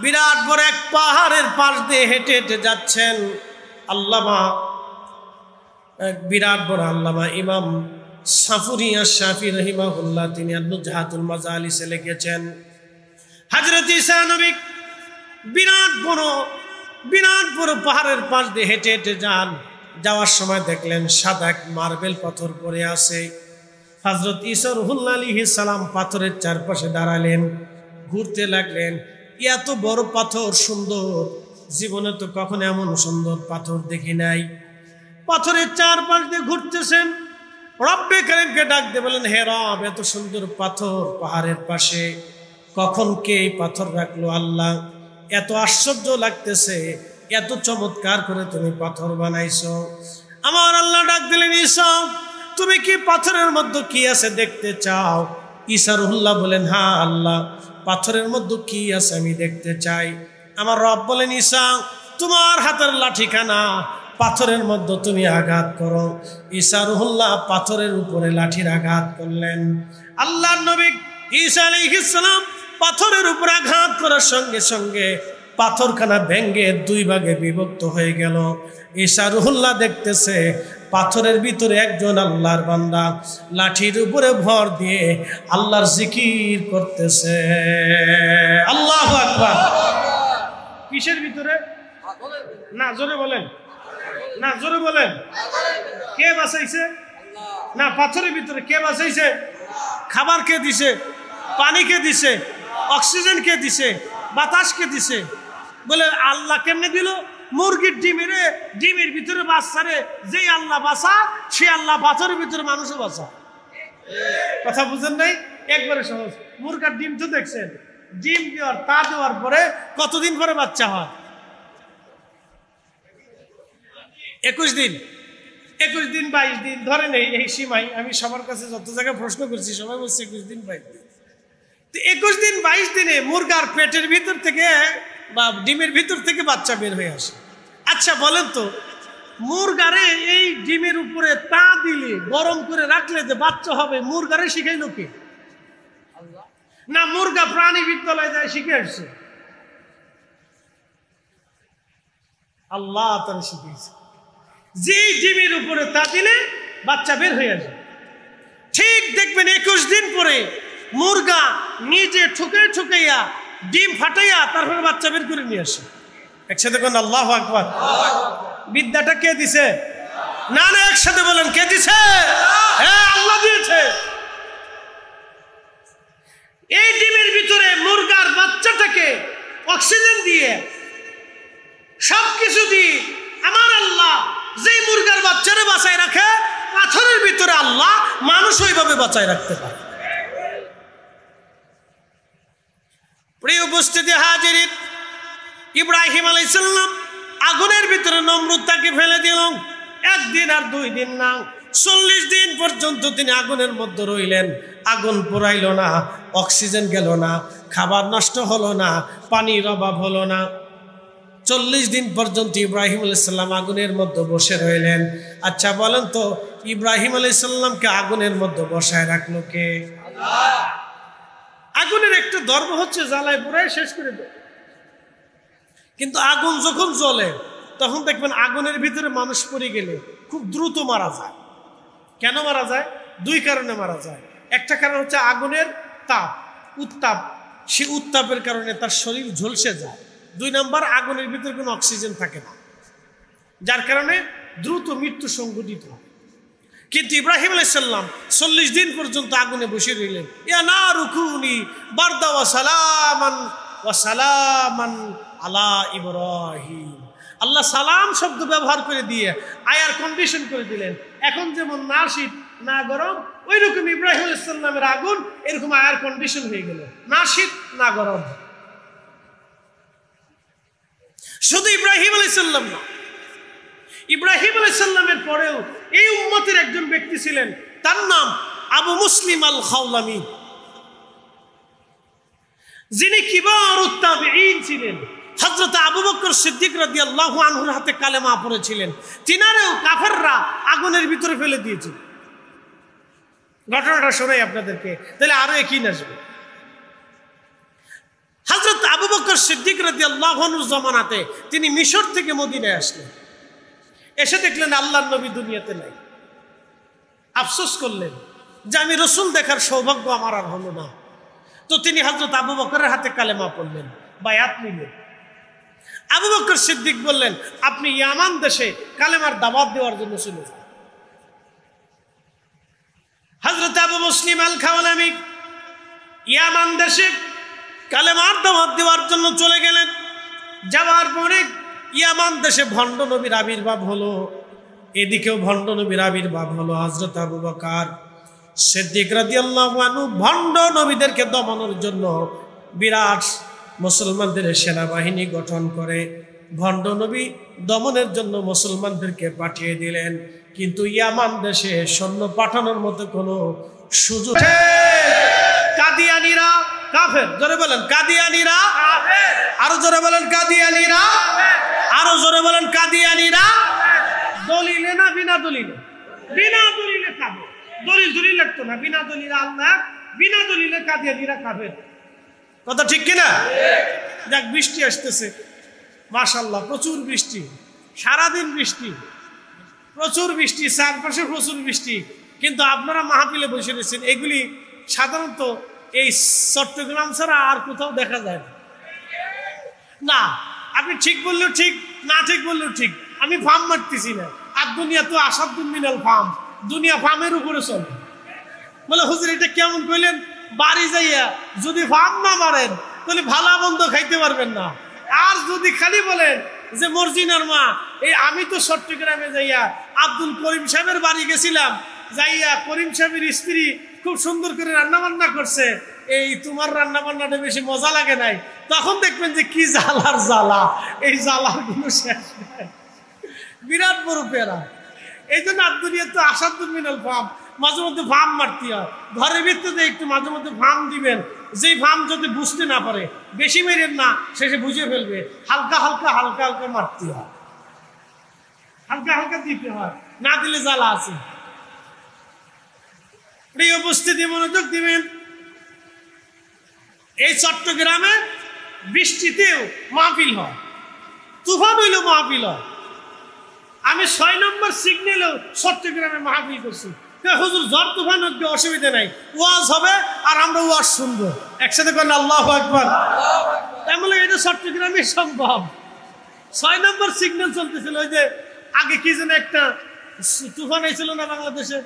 বিরাট বড় এক পাহাড়ের পাশ দিয়ে হেঁটে হেঁটে যাচ্ছেন। আল্লামা বিরাট বড় আল্লামা ইমাম সাফুরি আশ-শাফি রাহিমাহুল্লাহ তিনি নুজহাতুল মাজালিসে লিখেছেন, হযরত ঈসা নবী বিরাট বড় পাহাড়ের পাশ দিয়ে হেঁটে হেঁটে যাওয়ার সময় দেখলেন সাদা এক মার্বেল পাথর পড়ে আছে। হযরত ঈসা রূহুল্লাহ আলাইহিস সালাম পাথরের চারপাশে দাঁড়ালেন, ঘুরতে লাগলেন। এত বড় পাথর সুন্দর, জীবনে তো কখনো এমন সুন্দর পাথর দেখি নাই। পাথরের চারপাশ দিয়ে ঘুরতেছেন, রব্বে কারীমকে ডাক দিয়ে বলেন, হে রব, এত সুন্দর পাথর পাহাড়ের পাশে কখন কে এই পাথর রাখলো আল্লাহ? এত আশ্চর্য লাগতেছে, এত চমৎকার করে তুমি পাথর বানাইছো। আমার আল্লাহ ডাক দিলেন, ঈসা তুমি কি পাথরের মধ্যে কি আছে দেখতে চাও? ঈসা রূহুল্লাহ বলেন, হ্যাঁ আল্লাহ, পাথরের মধ্যে কি আছে আমি দেখতে চাই। আমার রব বলেন, ঈসা তোমার হাতের লাঠিখানা পাথরের মধ্যে তুমি আঘাত করো। ঈসা রূহুল্লাহ পাথরের উপরে লাঠির আঘাত করলেন। আল্লাহর নবী ঈসা আলাইহিস সালাম পাথরের উপর আঘাত করার সঙ্গে সঙ্গে পাথরখানা ভেঙ্গে দুই ভাগে বিভক্ত হয়ে গেল। ঈসা রূহুল্লাহ দেখতেছে পাথরের ভিতরে একজন আল্লাহর বান্দা লাঠির উপরে ভর দিয়ে আল্লাহর জিকির করতেছে। আল্লাহু আকবার। কিসের ভিতরে? না জোরে বলেন, না জোরে বলেন। কে বাঁচাইছে? না, পাথরের ভিতরে কে বাঁচাইছে? খাবার কে দিছে? পানি কে দিছে? অক্সিজেন কে দিছে? বাতাস কে দিছে? বলে আল্লাহ কেমনে দিল? মুরগির ডিমের ভিতরে বাচ্চারে যেই আল্লাহ বাঁচা, সে আল্লাহ পাথরের ভিতরে মানুষও বাঁচা। কথা বুঝেন নাই? একবারে সহজ। মুরগার ডিম তো দেখছেন, ডিম দেওয়ার পরে কতদিন পরে বাচ্চা হয়? 21 দিন, 22 দিন ধরে নেই এই সীমাই। আমি সবার কাছে যত জায়গায় প্রশ্ন করছি সবাই বলছে 21 দিন 22 দিন। তো 21 দিন 22 দিনে মুরগার পেটের ভিতর থেকে বা ডিমের ভিতর থেকে বাচ্চা বের হয়ে আসে। আচ্ছা বলেন তো, মুরগারে এই ডিমের উপরে তা দিলে গরম করে রাখলে যে বাচ্চা হবে, মুরগারে শিখাইলো কে? না মুরগা প্রাণী বিদ্যালয়ে যায় শিখে আসছে? আল্লাহ তারা শিখিয়েছে। যে ডিমের উপরে তা দিলে বাচ্চা বের হয়ে আসে। ঠিক দেখবেন 21 দিন পরে মুরগা নিজে ঠুকাইয়া ডিম ফাটাইয়া তারপরে বাচ্চা বের করে নিয়ে আসে। একসাথে কোন আল্লাহু আকবার। বিদ্যাটা কে দিছে? না না, একসাথে বলেন, কে দিছে? হ্যাঁ, আল্লাহ দিয়েছে। এই ডিমের ভিতরে মুরগার বাচ্চাটাকে অক্সিজেন দিয়ে সবকিছু দিয়ে আমার আল্লাহ যেই মুরগার বাচ্চারে বাঁচায় রাখে, পাথরের ভিতরে আল্লাহ মানুষ ওইভাবে বাঁচায় রাখতে পারে। প্রিয় উপস্থিতি হাজিরিন, ইব্রাহিম আলাইহিস সালাম আগুনের ভিতরে নমরুদ তাকে ফেলে দিল। 1 দিন আর 2 দিন না, 40 দিন পর্যন্ত তিনি আগুনের মধ্যে রইলেন। আগুন পোড়াইল না, অক্সিজেন গেল না, খাবার নষ্ট হলো না, পানির অভাব হলো না। 40 দিন পর্যন্ত ইব্রাহিম আলাইহিস সালাম আগুনের মধ্যে বসে রইলেন। আচ্ছা বলেন তো, ইব্রাহিম আলাইহিস সালামকে আগুনের মধ্যে বসায় রাখলো কে? আল্লাহ। আগুনের একটা ধর্ম হচ্ছে জ্বালায় পুরাই শেষ করে দেয়। কিন্তু আগুন যখন জ্বলে তখন দেখবেন আগুনের ভিতরে মানুষ পড়ে গেলে খুব দ্রুত মারা যায়। কেন মারা যায়? 2 কারণে মারা যায়। একটা কারণ হচ্ছে আগুনের উত্তাপ, সেই উত্তাপের কারণে তার শরীর ঝলসে যায়। 2 নাম্বার, আগুনের ভিতরে কোনো অক্সিজেন থাকে না, যার কারণে দ্রুত মৃত্যু সংঘটিত হয়। কিন্তু ইব্রাহিম আলাইহিস সালাম 40 দিন পর্যন্ত আগুনে বসে রইলেন। ইয়া নারু কুনি বারদা ওয়া সালামান আলা ইব্রাহিম। আল্লাহ সালাম শব্দ ব্যবহার করে দিয়ে আয়ার কন্ডিশন করে দিলেন। এখন যেমন না শীত না গরম, ওই রকম ইব্রাহিম আলাইহিস সালামের আগুন এরকম আয়ার কন্ডিশন হয়ে গেল, না শীত না গরম। শুধু ইব্রাহিম আলাইহিস সালাম না, ইব্রাহিম আলাইহিস সালামের পরেও এই উম্মতের একজন ব্যক্তি ছিলেন, তার নাম আবু মুসলিম আল খাওলামি, যিনি কিবারুত তাবিঈন ছিলেন। হযরত আবু বকর সিদ্দিক রাদিয়াল্লাহু আনহুর হাতে কালেমা পড়েছিলেন। তিনারেও কাফেররা আগুনের ভিতরে ফেলে দিয়েছিল। ঘটনাটা শোনাই আপনাদেরকে, তাহলে আরো একই আসবে। বকর সিদ্দিক রাদিয়াল্লাহু আনহুর জামানাতে তিনি মিশর থেকে মদিনায় আসলেন, এসে দেখলেন আল্লাহর নবী দুনিয়াতে নাই। আফসোস করলেন যে আমি রসুল দেখার সৌভাগ্য আমার আর হলো না। তো তিনি হযরত আবু বকরের হাতে কালেমা পড়লেন, বায়াত নিলেন। আবু বকর সিদ্দিক বললেন, আপনি ইয়ামান দেশে কালেমার দাওয়াত দেওয়ার জন্য চলে যান। হযরত আবু মুসলিম আল খাওয়ালামি ইয়ামান দেশে কালেমার দাওয়াত দেওয়ার জন্য চলে গেলেন। যাওয়ার পরে ইয়ামান দেশে ভণ্ড নবীর আবির্ভাব হলো, এদিকেও ভণ্ড নবীর আবির্ভাব হলো। হযরত আবু বকর সিদ্দিক রাদিয়াল্লাহু আনহু ভণ্ড নবীদেরকে দমনের জন্য বিরাট মুসলমানদের সেনাবাহিনী গঠন করে ভণ্ড নবী দমনের জন্য মুসলমানদেরকে পাঠিয়ে দিলেন। কিন্তু ইয়ামান দেশে সৈন্য পাঠানোর মতো কোনো সুযোগ, কাদিয়ানীরা কাফের, জোরে বলেন কাদিয়ানীরা কাফের, আরো জোরে বলেন কাদিয়ানীরা, আরো জোরে বলেন কাদিয়ানীরা। দলিলে না বিনা দলিলে? বিনা দলিলে কাফের। দলিল দলিল লাগতো না, বিনা দলিলে আল্লাহ, বিনা দলিলে কাদিয়ানীরা কাফের। কথা ঠিক কিনা? দেখ বৃষ্টি আসতেছে, মাশাআল্লাহ প্রচুর বৃষ্টি, সারাদিন বৃষ্টি, প্রচুর বৃষ্টি, চারপাশে প্রচুর বৃষ্টি। কিন্তু আপনারা মাহফিলে বসে রয়েছেন, এগুলি সাধারণত এই চট্টগ্রাম ছাড়া আর কোথাও দেখা যায় না। আপনি ঠিক বললেও ঠিক, না ঠিক বললেও ঠিক, আমি ফার্ম মারতেছি না। আর দুনিয়া তো আসাদুল মিনাল ফার্ম, দুনিয়া ফার্মের উপরে চলে। বলে হুজুর এটা কেমন কইলেন? বাড়ি যাইয়া যদি ফার্ম না মারেন তাহলে ভালো মন্দ খাইতে পারবেন না। আর যদি খালি বলেন যে মর্জিনার মা, এই আমি তো চট্টগ্রামে যাইয়া আব্দুল করিম সাহেবের বাড়ি গেছিলাম, যাইয়া করিম সাহেবের স্ত্রী খুব সুন্দর করে রান্না বান্না করছে, এই তোমার রান্না বান্নাটা বেশি মজা লাগে নাই, তখন দেখবেন যে কি জ্বালার জ্বালা, এই জ্বালার কোনো শেষ নাই, বিরাট বড় পেরা। এই জন্য দুনিয়া তো আসাদুল মিনাল ফার্ম, মাঝে মধ্যে ফার্ম মারতে হয়। ঘরের ভিতরে একটু মাঝে মধ্যে ফার্ম দিবেন, যেই ফার্ম যদি বুঝতে না পারে বেশি মেরেন না, শেষে বুঝে ফেলবে। হালকা হালকা হালকা হালকা মারতে হয়, হালকা হালকা দিতে হয়, না দিলে জ্বালা আছে। প্রিয় উপস্থিতি মনোযোগ দিবেন, এই চট্টগ্রামে বৃষ্টিতেও মাহফিল হয়, তুফান হইলেও মাহফিল হয়। আমি 6 নম্বর সিগন্যালেও চট্টগ্রামে মাহফিল করছি। হুজুর ঝড় তুফান হচ্ছে অসুবিধা নাই, ওয়াজ হবে আর আমরা ওয়াজ শুনবো, একসাথে করেন আল্লাহু আকবার। তাই বলে এটা চট্টগ্রামে সম্ভব। 6 নম্বর সিগন্যাল চলতেছিল, ওই যে আগে কি যেন একটা তুফান হয়েছিল না বাংলাদেশে,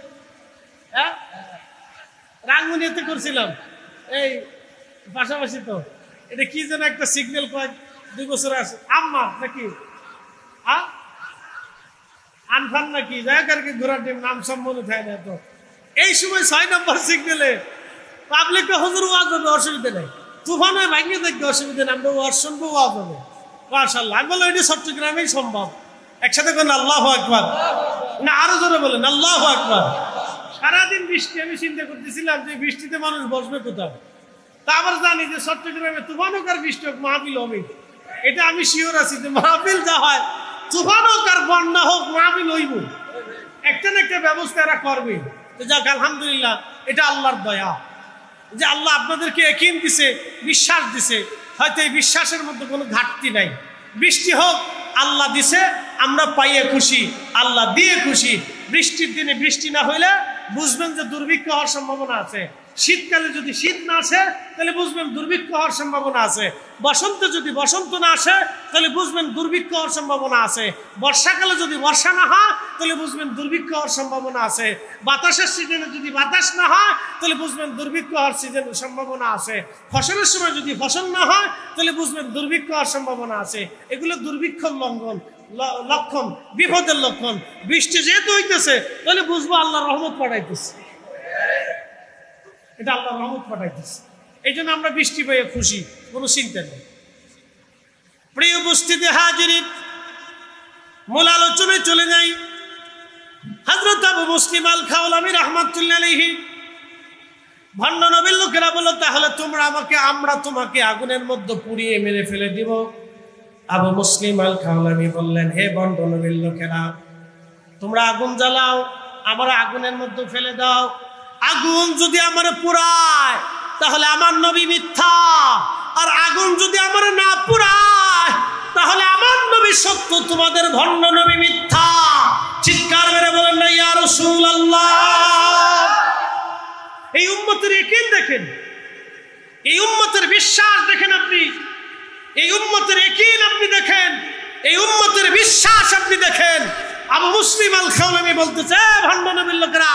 হ্যাঁ রাঙ্গুনিয়াতে করছিলাম, এই পাশাপাশি তো এটা কি যেন একটা সিগন্যাল কয়েক 2 বছর আছে, আম্মার নাকি আনফান নাকি জায়গাকে ঘোরার টিম, নাম সব মনে থাকে না। তো এই সময় 6 নম্বর সিগন্যালে পাবলিককে হুজুর ওয়াজ হবে, অসুবিধা নেই, তুফান হয়ে ভাঙিয়ে দেখবে, অসুবিধা নেই, আমরা ওয়াজ শুনবো, ওয়াজ হবে মাশাআল্লাহ। আমি বললাম এটা চট্টগ্রামেই সম্ভব, একসাথে করেন আল্লাহু আকবার, না আরো জোরে বলেন আল্লাহু আকবার। সারাদিন বৃষ্টি, আমি চিন্তা করতেছিলাম যে বৃষ্টিতে মানুষ বসবে কোথাও। তা আবার জানি যে চট্টগ্রামে তুফান হোক আর বৃষ্টি হোক মাহফিল হবে, এটা আমি শিওর আছি যে মাহফিল যা হয়, তুফান হোক আর বন্যা হোক মাহফিল হইব, একটা না একটা ব্যবস্থা এরা করবে। তো যাক আলহামদুলিল্লাহ, এটা আল্লাহর দয়া যে আল্লাহ আপনাদেরকে ইয়াকিন দিছে, বিশ্বাস দিছে, হয়তো এই বিশ্বাসের মধ্যে কোনো ঘাটতি নাই। বৃষ্টি হোক, আল্লাহ দিছে, আমরা পাইয়ে খুশি, আল্লাহ দিয়ে খুশি। বৃষ্টির দিনে বৃষ্টি না হইলে বুঝবেন যে দুর্ভিক্ষ হওয়ার সম্ভাবনা আছে। শীতকালে যদি শীত না আসে তাহলে বুঝবেন দুর্ভিক্ষ হওয়ার সম্ভাবনা আছে। বসন্তে যদি বসন্ত না আসে তাহলে বুঝবেন দুর্ভিক্ষ হওয়ার সম্ভাবনা আছে। বর্ষাকালে যদি বর্ষা না হয় তাহলে বুঝবেন দুর্ভিক্ষ হওয়ার সম্ভাবনা আছে। বাতাসের সিজনে যদি বাতাস না হয় তাহলে বুঝবেন দুর্ভিক্ষ হওয়ার সিজনের সম্ভাবনা আছে। ফসলের সময় যদি ফসল না হয় তাহলে বুঝবেন দুর্ভিক্ষ হওয়ার সম্ভাবনা আছে। এগুলো দুর্ভিক্ষর লক্ষণ, বিপদের লক্ষণ। বৃষ্টি যেহেতু হইতেছে তাহলে বুঝবো আল্লাহ রহমত পাঠাইতেছে, এটা আল্লাহ রহমত পাঠাইতেছে। এই জন্য আমরা বৃষ্টি পেয়ে খুশি, কোনো চিন্তা নেই। প্রিয় উপস্থিতি হাজিরিন, মূল আলোচনায় চলে যাই। হযরত আবু মুসলিম আল খাওলামি রাহমাতুল্লাহ আলাইহি, ভণ্ড নবীর লোকেরা বলল, তাহলে আমরা তোমাকে আগুনের মধ্যে পুড়িয়ে মেরে ফেলে দিব। আবু মুসলিম আল খাওলামি বললেন, হে ভণ্ড নবীর লোকেরা, তোমরা আগুন জ্বালাও, আমার আগুনের মধ্যে ফেলে দাও। আগুন যদি আমার পোড়ায় তাহলে আমার নবী মিথ্যা, আর আগুন যদি আমার না নবী সত্য, তোমাদের ভণ্ড নবী মিথ্যা। চিৎকার মেরে বলেন না ইয়া রাসূলুল্লাহ। এই উম্মতের ইয়াকিন দেখেন, এই উম্মতের বিশ্বাস দেখেন, আপনি এই উম্মতের ইয়াকিন আপনি দেখেন, এই উম্মতের বিশ্বাস আপনি দেখেন। আবু মুসলিম আল খাওলামি বলতেছে, ভণ্ড নবীর লোকেরা,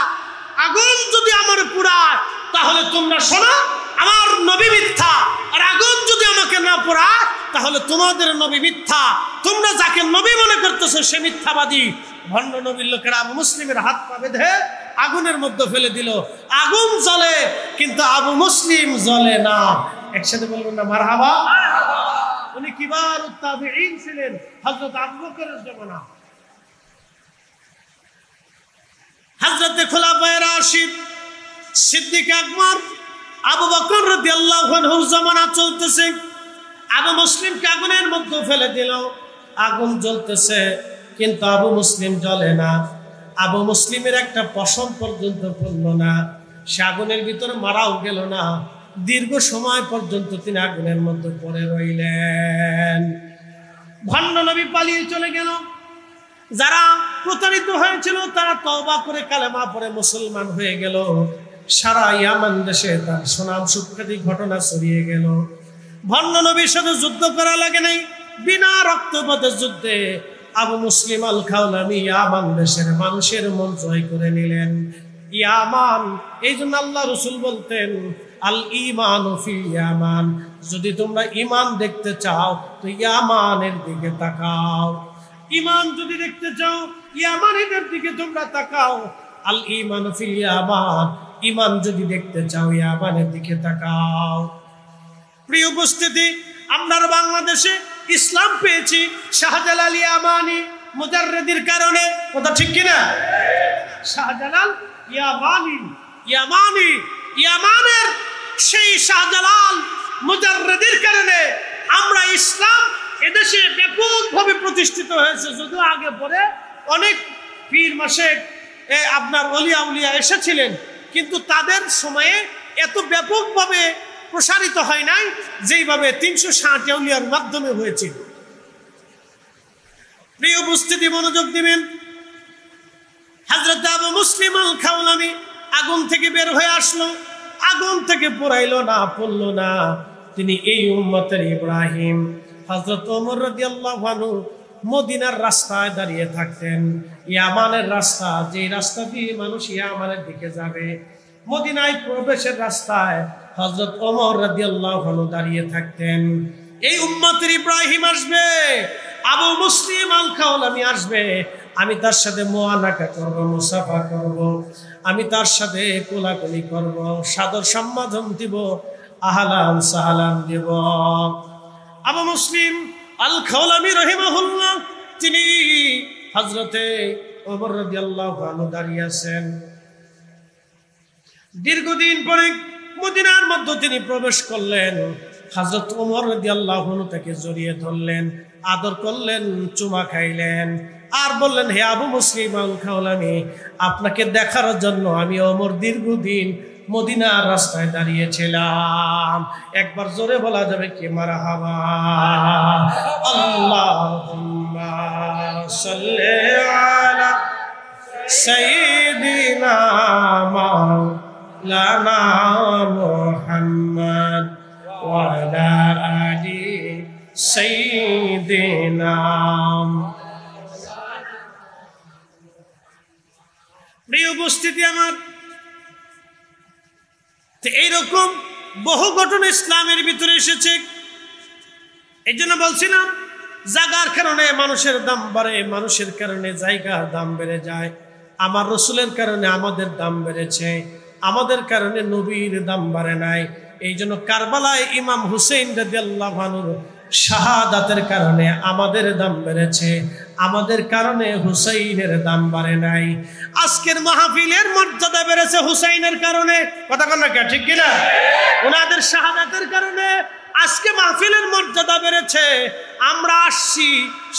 আগুন যদি আমার পুরায় তাহলে তোমরা শোনো আমার নবী মিথ্যা, আর আগুন যদি আমাকে না পোড়ায় তাহলে তোমাদের নবী মিথ্যা। তোমরা যাকে নবী মনে করতেছো সে মিথ্যাবাদী। ভণ্ড নবীর লোকেরা আবু মুসলিমের হাত পা বেঁধে আগুনের মধ্যে ফেলে দিল। আগুন জ্বলে কিন্তু আবু মুসলিম জ্বলে না। একসাথে বলবেন না মারহাবা। উনি কিবারুত তাবিঈন ছিলেন, হযরত আবু বকরের জামানা। হযরত খুলাফায়ে রাশিদ, সিদ্দিক আকবর, আবু বকর রাদিয়াল্লাহু আনহুর জামানা চলতেছে। আবু মুসলিমকে আগুনের মধ্যে ফেলে দিল, আগুন জ্বলতেছে কিন্তু আবু মুসলিম জ্বলে না। আবু মুসলিমের একটা পশম পর্যন্ত পড়ল না, সে আগুনের ভিতরে মারাও গেল না। দীর্ঘ সময় পর্যন্ত তিনি আগুনের মধ্যে পড়ে রইলেন। ভণ্ড নবী পালিয়ে চলে গেল। যারা প্রতারিত হয়েছিল তারা তওবা করে কালেমা পড়ে মুসলমান হয়ে গেল। সারা ইয়ামান দেশে তার সুনাম সুখ্যাতি ঘটনা ছড়িয়ে গেল। ভণ্ড নবীর সাথে যুদ্ধ করা লাগে নাই, বিনা রক্তপাতের যুদ্ধে আবু মুসলিম আল খাওলামি ইয়ামান দেশের মানুষের মন জয় করে নিলেন। ইয়ামান, এই জন্য আল্লাহ রসুল বলতেন আল ঈমানু ফিল ইয়ামান, যদি তোমরা ঈমান দেখতে চাও তো ইয়ামানের দিকে তাকাও। ঈমান যদি দেখতে চাও ইয়ামানের দিকে তোমরা তাকাও। আল ঈমানু ফিল ইয়ামান, ঈমান যদি দেখতে চাও ইয়ামানের দিকে তাকাও। প্রিয় উপস্থিতি, আমরা বাংলাদেশে ইসলাম পেয়েছি শাহজালাল ইয়ামানি মুজাররিদের কারণে। কথা ঠিক কিনা? শাহজালাল ইয়ামানি, ইয়ামানি, ইয়ামানের সেই শাহজালাল মুজাররিদের কারণে আমরা ইসলাম এদেশে ব্যাপকভাবে প্রতিষ্ঠিত হয়েছে। যদিও আগে পরে অনেক পীর মাশেক আপনার ওলিয়া উলিয়া এসেছিলেন, কিন্তু তাদের সময়ে এত ব্যাপকভাবে প্রসারিত হয় নাই যেইভাবে 360 আউলিয়ার মাধ্যমে হয়েছিল। প্রিয় উপস্থিতি, মনোযোগ দিবেন। হযরত আবু মুসলিম আল খাওলামি আগুন থেকে বের হয়ে আসলো, আগুন থেকে পোড়াইলো না, পড়লো না। তিনি এই উম্মতের ইব্রাহিম। হযরত ওমর রাদিয়াল্লাহু আনহু মদিনার রাস্তায় দাঁড়িয়ে থাকতেন। ইয়ামানের রাস্তা, যে রাস্তা দিয়ে মানুষ ইয়ামানের দিকে যাবে, মদিনায় প্রবেশের রাস্তায় হযরত ওমর রাদিয়াল্লাহু আনহু দাঁড়িয়ে থাকতেন। এই উম্মতের ইব্রাহিম আসবে, আবু মুসলিম আল খাওলামি আসবে, আমি তার সাথে মুআনাকা করব, মুসাফা করব, আমি তার সাথে কোলাকুলি করব, সাদর সম্বোধন দিব, আহলান সাহলান দিব। আবু মুসলিম আল খাওলামি রাহিমাহুল্লাহ তিনি হযরতে ওমর রাদিয়াল্লাহু আনহু দাঁড়িয়ে আছেন। দীর্ঘদিন পরে মদিনার মধ্যে তিনি প্রবেশ করলেন। হযরত ওমর রাদিয়াল্লাহু আনহু তাকে জড়িয়ে ধরলেন, আদর করলেন, চুমা খাইলেন, আর বললেন, হে আবু মুসলিম আল খাওলামি, আপনাকে দেখার জন্য আমি ওমর দীর্ঘদিন মদিনার রাস্তায় দাঁড়িয়েছিলাম। একবার জোরে বলা যাবে কি মারহাবা? আল্লাহুম্মা সাল্লি আলা সাইয়্যিদিনা মাওলানা মুহাম্মদ ওয়া আলা আলি সাইয়্যিদিনা। প্রিয় উপস্থিতি আমার, এইরকম বহু ঘটনা ইসলামের ভিতরে এসেছে। এই জন্য বলছিলাম, জায়গার কারণে মানুষের দাম বাড়ে, মানুষের কারণে জায়গার দাম বেড়ে যায়। আমার রসুলের কারণে আমাদের দাম বেড়েছে, আমাদের কারণে নবীর দাম বাড়ে নাই। এই জন্য কারবালায় ইমাম হুসেইন রাদিয়াল্লাহু আনহুর শাহাদাতের কারণে আমাদের দাম বেড়েছে, আমাদের কারণে হুসাইনের দাম বাড়ে নাই। আজকের মাহফিলের মর্যাদা বেড়েছে হুসাইনের কারণে। কথা কন না কে, ঠিক কিনা? ওনাদের শাহাদাতের কারণে আজকে মাহফিলের মর্যাদা বেড়েছে। আমরা আসছি,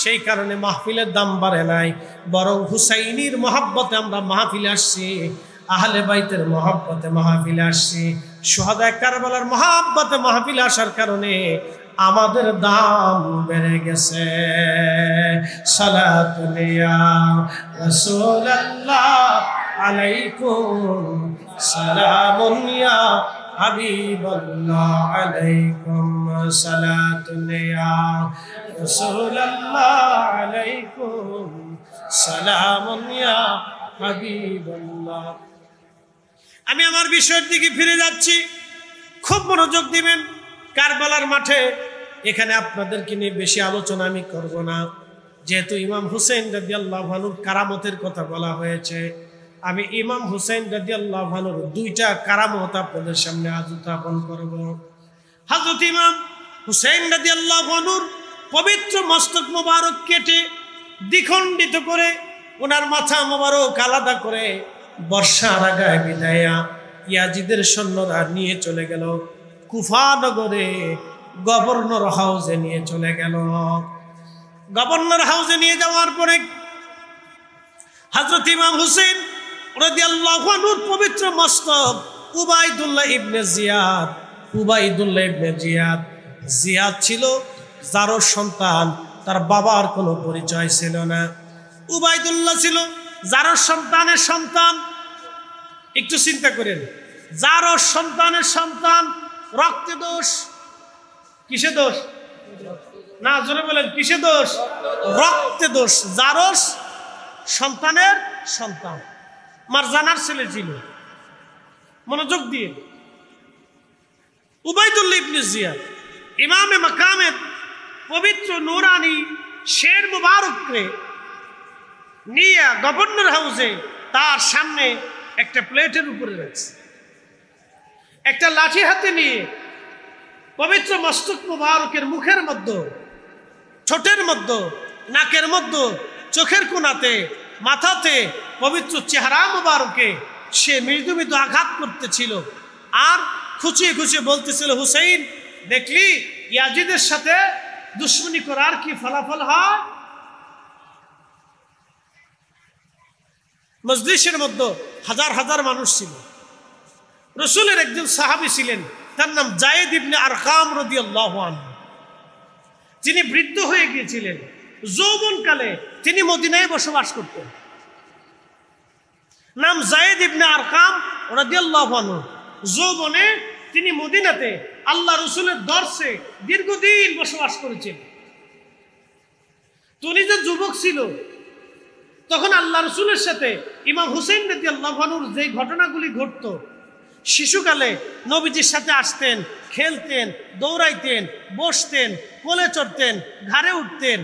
সেই কারণে মাহফিলের দাম বাড়ে নাই, বরং হুসাইনির মহব্বতে আমরা মাহফিলে আসছি, আহলে বাইতের মহব্বতে মাহফিলে আসছি, শুহাদায়ে কারবালার মহব্বতে মাহফিলে আসার কারণে আমাদের দাম বেড়ে গেছে। সালাতুন ইয়া রাসূলুল্লাহ আলাইকুম, সালামুন ইয়া হাবিবাল্লাহ আলাইকুম, সালাতুন ইয়া রাসূলুল্লাহ আলাইকুম, সালামুন ইয়া হাবিবাল্লাহ। আমি আমার বিষয়ের দিকে ফিরে যাচ্ছি, খুব মনোযোগ দিবেন। কারবালার মাঠে এখানে আপনাদেরকে নিয়ে বেশি আলোচনা আমি করব না, যেহেতু ইমাম হুসেন রাদিয়াল্লাহু আনহুর কারামতের কথা বলা হয়েছে। আমি ইমাম হুসেন রাদিয়াল্লাহু আনহুর দুইটা কারামত আপনাদের সামনে আজ উত্থাপন করব। হযরত ইমাম হুসেন রাদিয়াল্লাহু আনহুর পবিত্র মস্তক মোবারক কেটে দ্বিখণ্ডিত করে ওনার মাথা মোবারক আলাদা করে বর্ষার আগায় বিদায়া ইয়াজিদের সৈন্যরা নিয়ে চলে গেল কুফা নগরে, গভর্নর হাউসে নিয়ে চলে গেল। গভর্নর হাউসে নিয়ে যাওয়ার পরে হযরত ইমাম হুসেন রাদিয়াল্লাহু আনহুর পবিত্র মস্তক উবাইদুল্লাহ ইবনে জিয়াদ জিয়াদ ছিল যারও সন্তান, তার বাবার কোনো পরিচয় ছিল না। উবাইদুল্লাহ ছিল যারও সন্তানের সন্তান। একটু চিন্তা করেন, যারও সন্তানের সন্তান, রক্তে দোষ। কিসে দোষ? না, জোরে বলেন, কিসে দোষ? রক্তে দোষ। যারও সন্তানের সন্তান, মারজানার ছেলে ছিল। মনোযোগ দিয়ে, উবাইদুল্লাহ ইবনে জিয়াদ ইমামে মাকামের পবিত্র নূরানি শের মুবারককে নিয়ে গভর্নর হাউসে তার সামনে একটা প্লেটের উপরে রাখছে, একটা লাঠি হাতে নিয়ে পবিত্র মস্তক মুবারকের মুখের মধ্যে, ঠোঁটের মধ্যে, নাকের মধ্যে, চোখের কোণাতে, মাথাতে পবিত্র চেহারা মুবারকে সে মৃদু মৃদু আঘাত করতেছিল আর খুঁচিয়ে খুঁচিয়ে বলতেছিল, হুসাইন, দেখলি ইয়াজিদের সাথে দুশ্মনী করার কি ফলাফল হয়? মজলিসের মধ্যে হাজার হাজার মানুষ ছিল। রাসূলের একজন সাহাবী ছিলেন, তার নাম যায়েদ ইবনে আরকাম রাদিয়াল্লাহু আনহু। তিনি বৃদ্ধ হয়ে গিয়েছিলেন, যৌবনকালে তিনি মদিনায় বসবাস করতেন। নাম যায়েদ ইবনে আরকাম রাদিয়াল্লাহু আনহু। যৌবনে তিনি মদিনাতে আল্লাহ রাসূলের দরসে দীর্ঘদিন বসবাস করেছেন। তিনি যে যুবক ছিল, তখন আল্লাহ রাসূলের সাথে ইমাম হুসেন রাদিয়াল্লাহু আনহুর যে ঘটনাগুলি ঘটতো, শিশুকালে নবীজির সাথে আসতেন, খেলতেন, দৌড়াইতেন, বসতেন, কোলে চড়তেন, ঘাড়ে উঠতেন,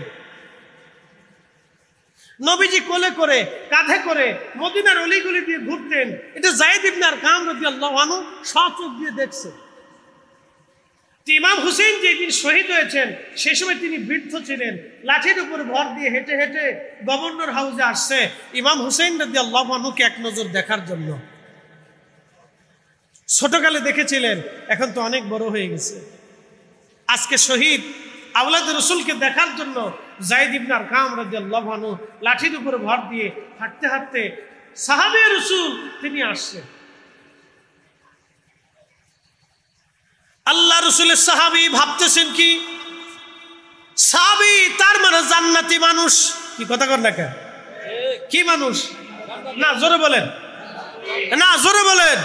নবীজি কোলে করে, কাঁধে করে মদিনার অলিগলি দিয়ে ঘুরতেন। এটা যায়েদ ইবনে আরকাম রাদিয়াল্লাহু আনহু সচোখ দিয়ে দেখছে। ইমাম হুসেন যেদিন শহীদ হয়েছেন সেই সময় তিনি বৃদ্ধ ছিলেন, লাঠির উপর ভর দিয়ে হেঁটে হেঁটে গভর্নর হাউসে আসছে ইমাম হুসেন রাদিয়াল্লাহু আনহুকে এক নজর দেখার জন্য। ছোটকালে দেখেছিলেন, এখন তো অনেক বড় হয়ে গেছে। আজকে শহীদ আওলাদে রসুলকে দেখার জন্য যায়েদ ইবনে আরকাম রাদিয়াল্লাহু আনহু লাঠির উপরে ভর দিয়ে হাঁটতে হাঁটতে সাহাবে রসুল তিনি আসছেন। আল্লাহ রসুলের সাহাবী ভাবতেছেন কি, সাহাবী তার মানে জান্নাতি মানুষ। কি কথা কর না, কি মানুষ? না জোরে বলেন, না জোরে বলেন,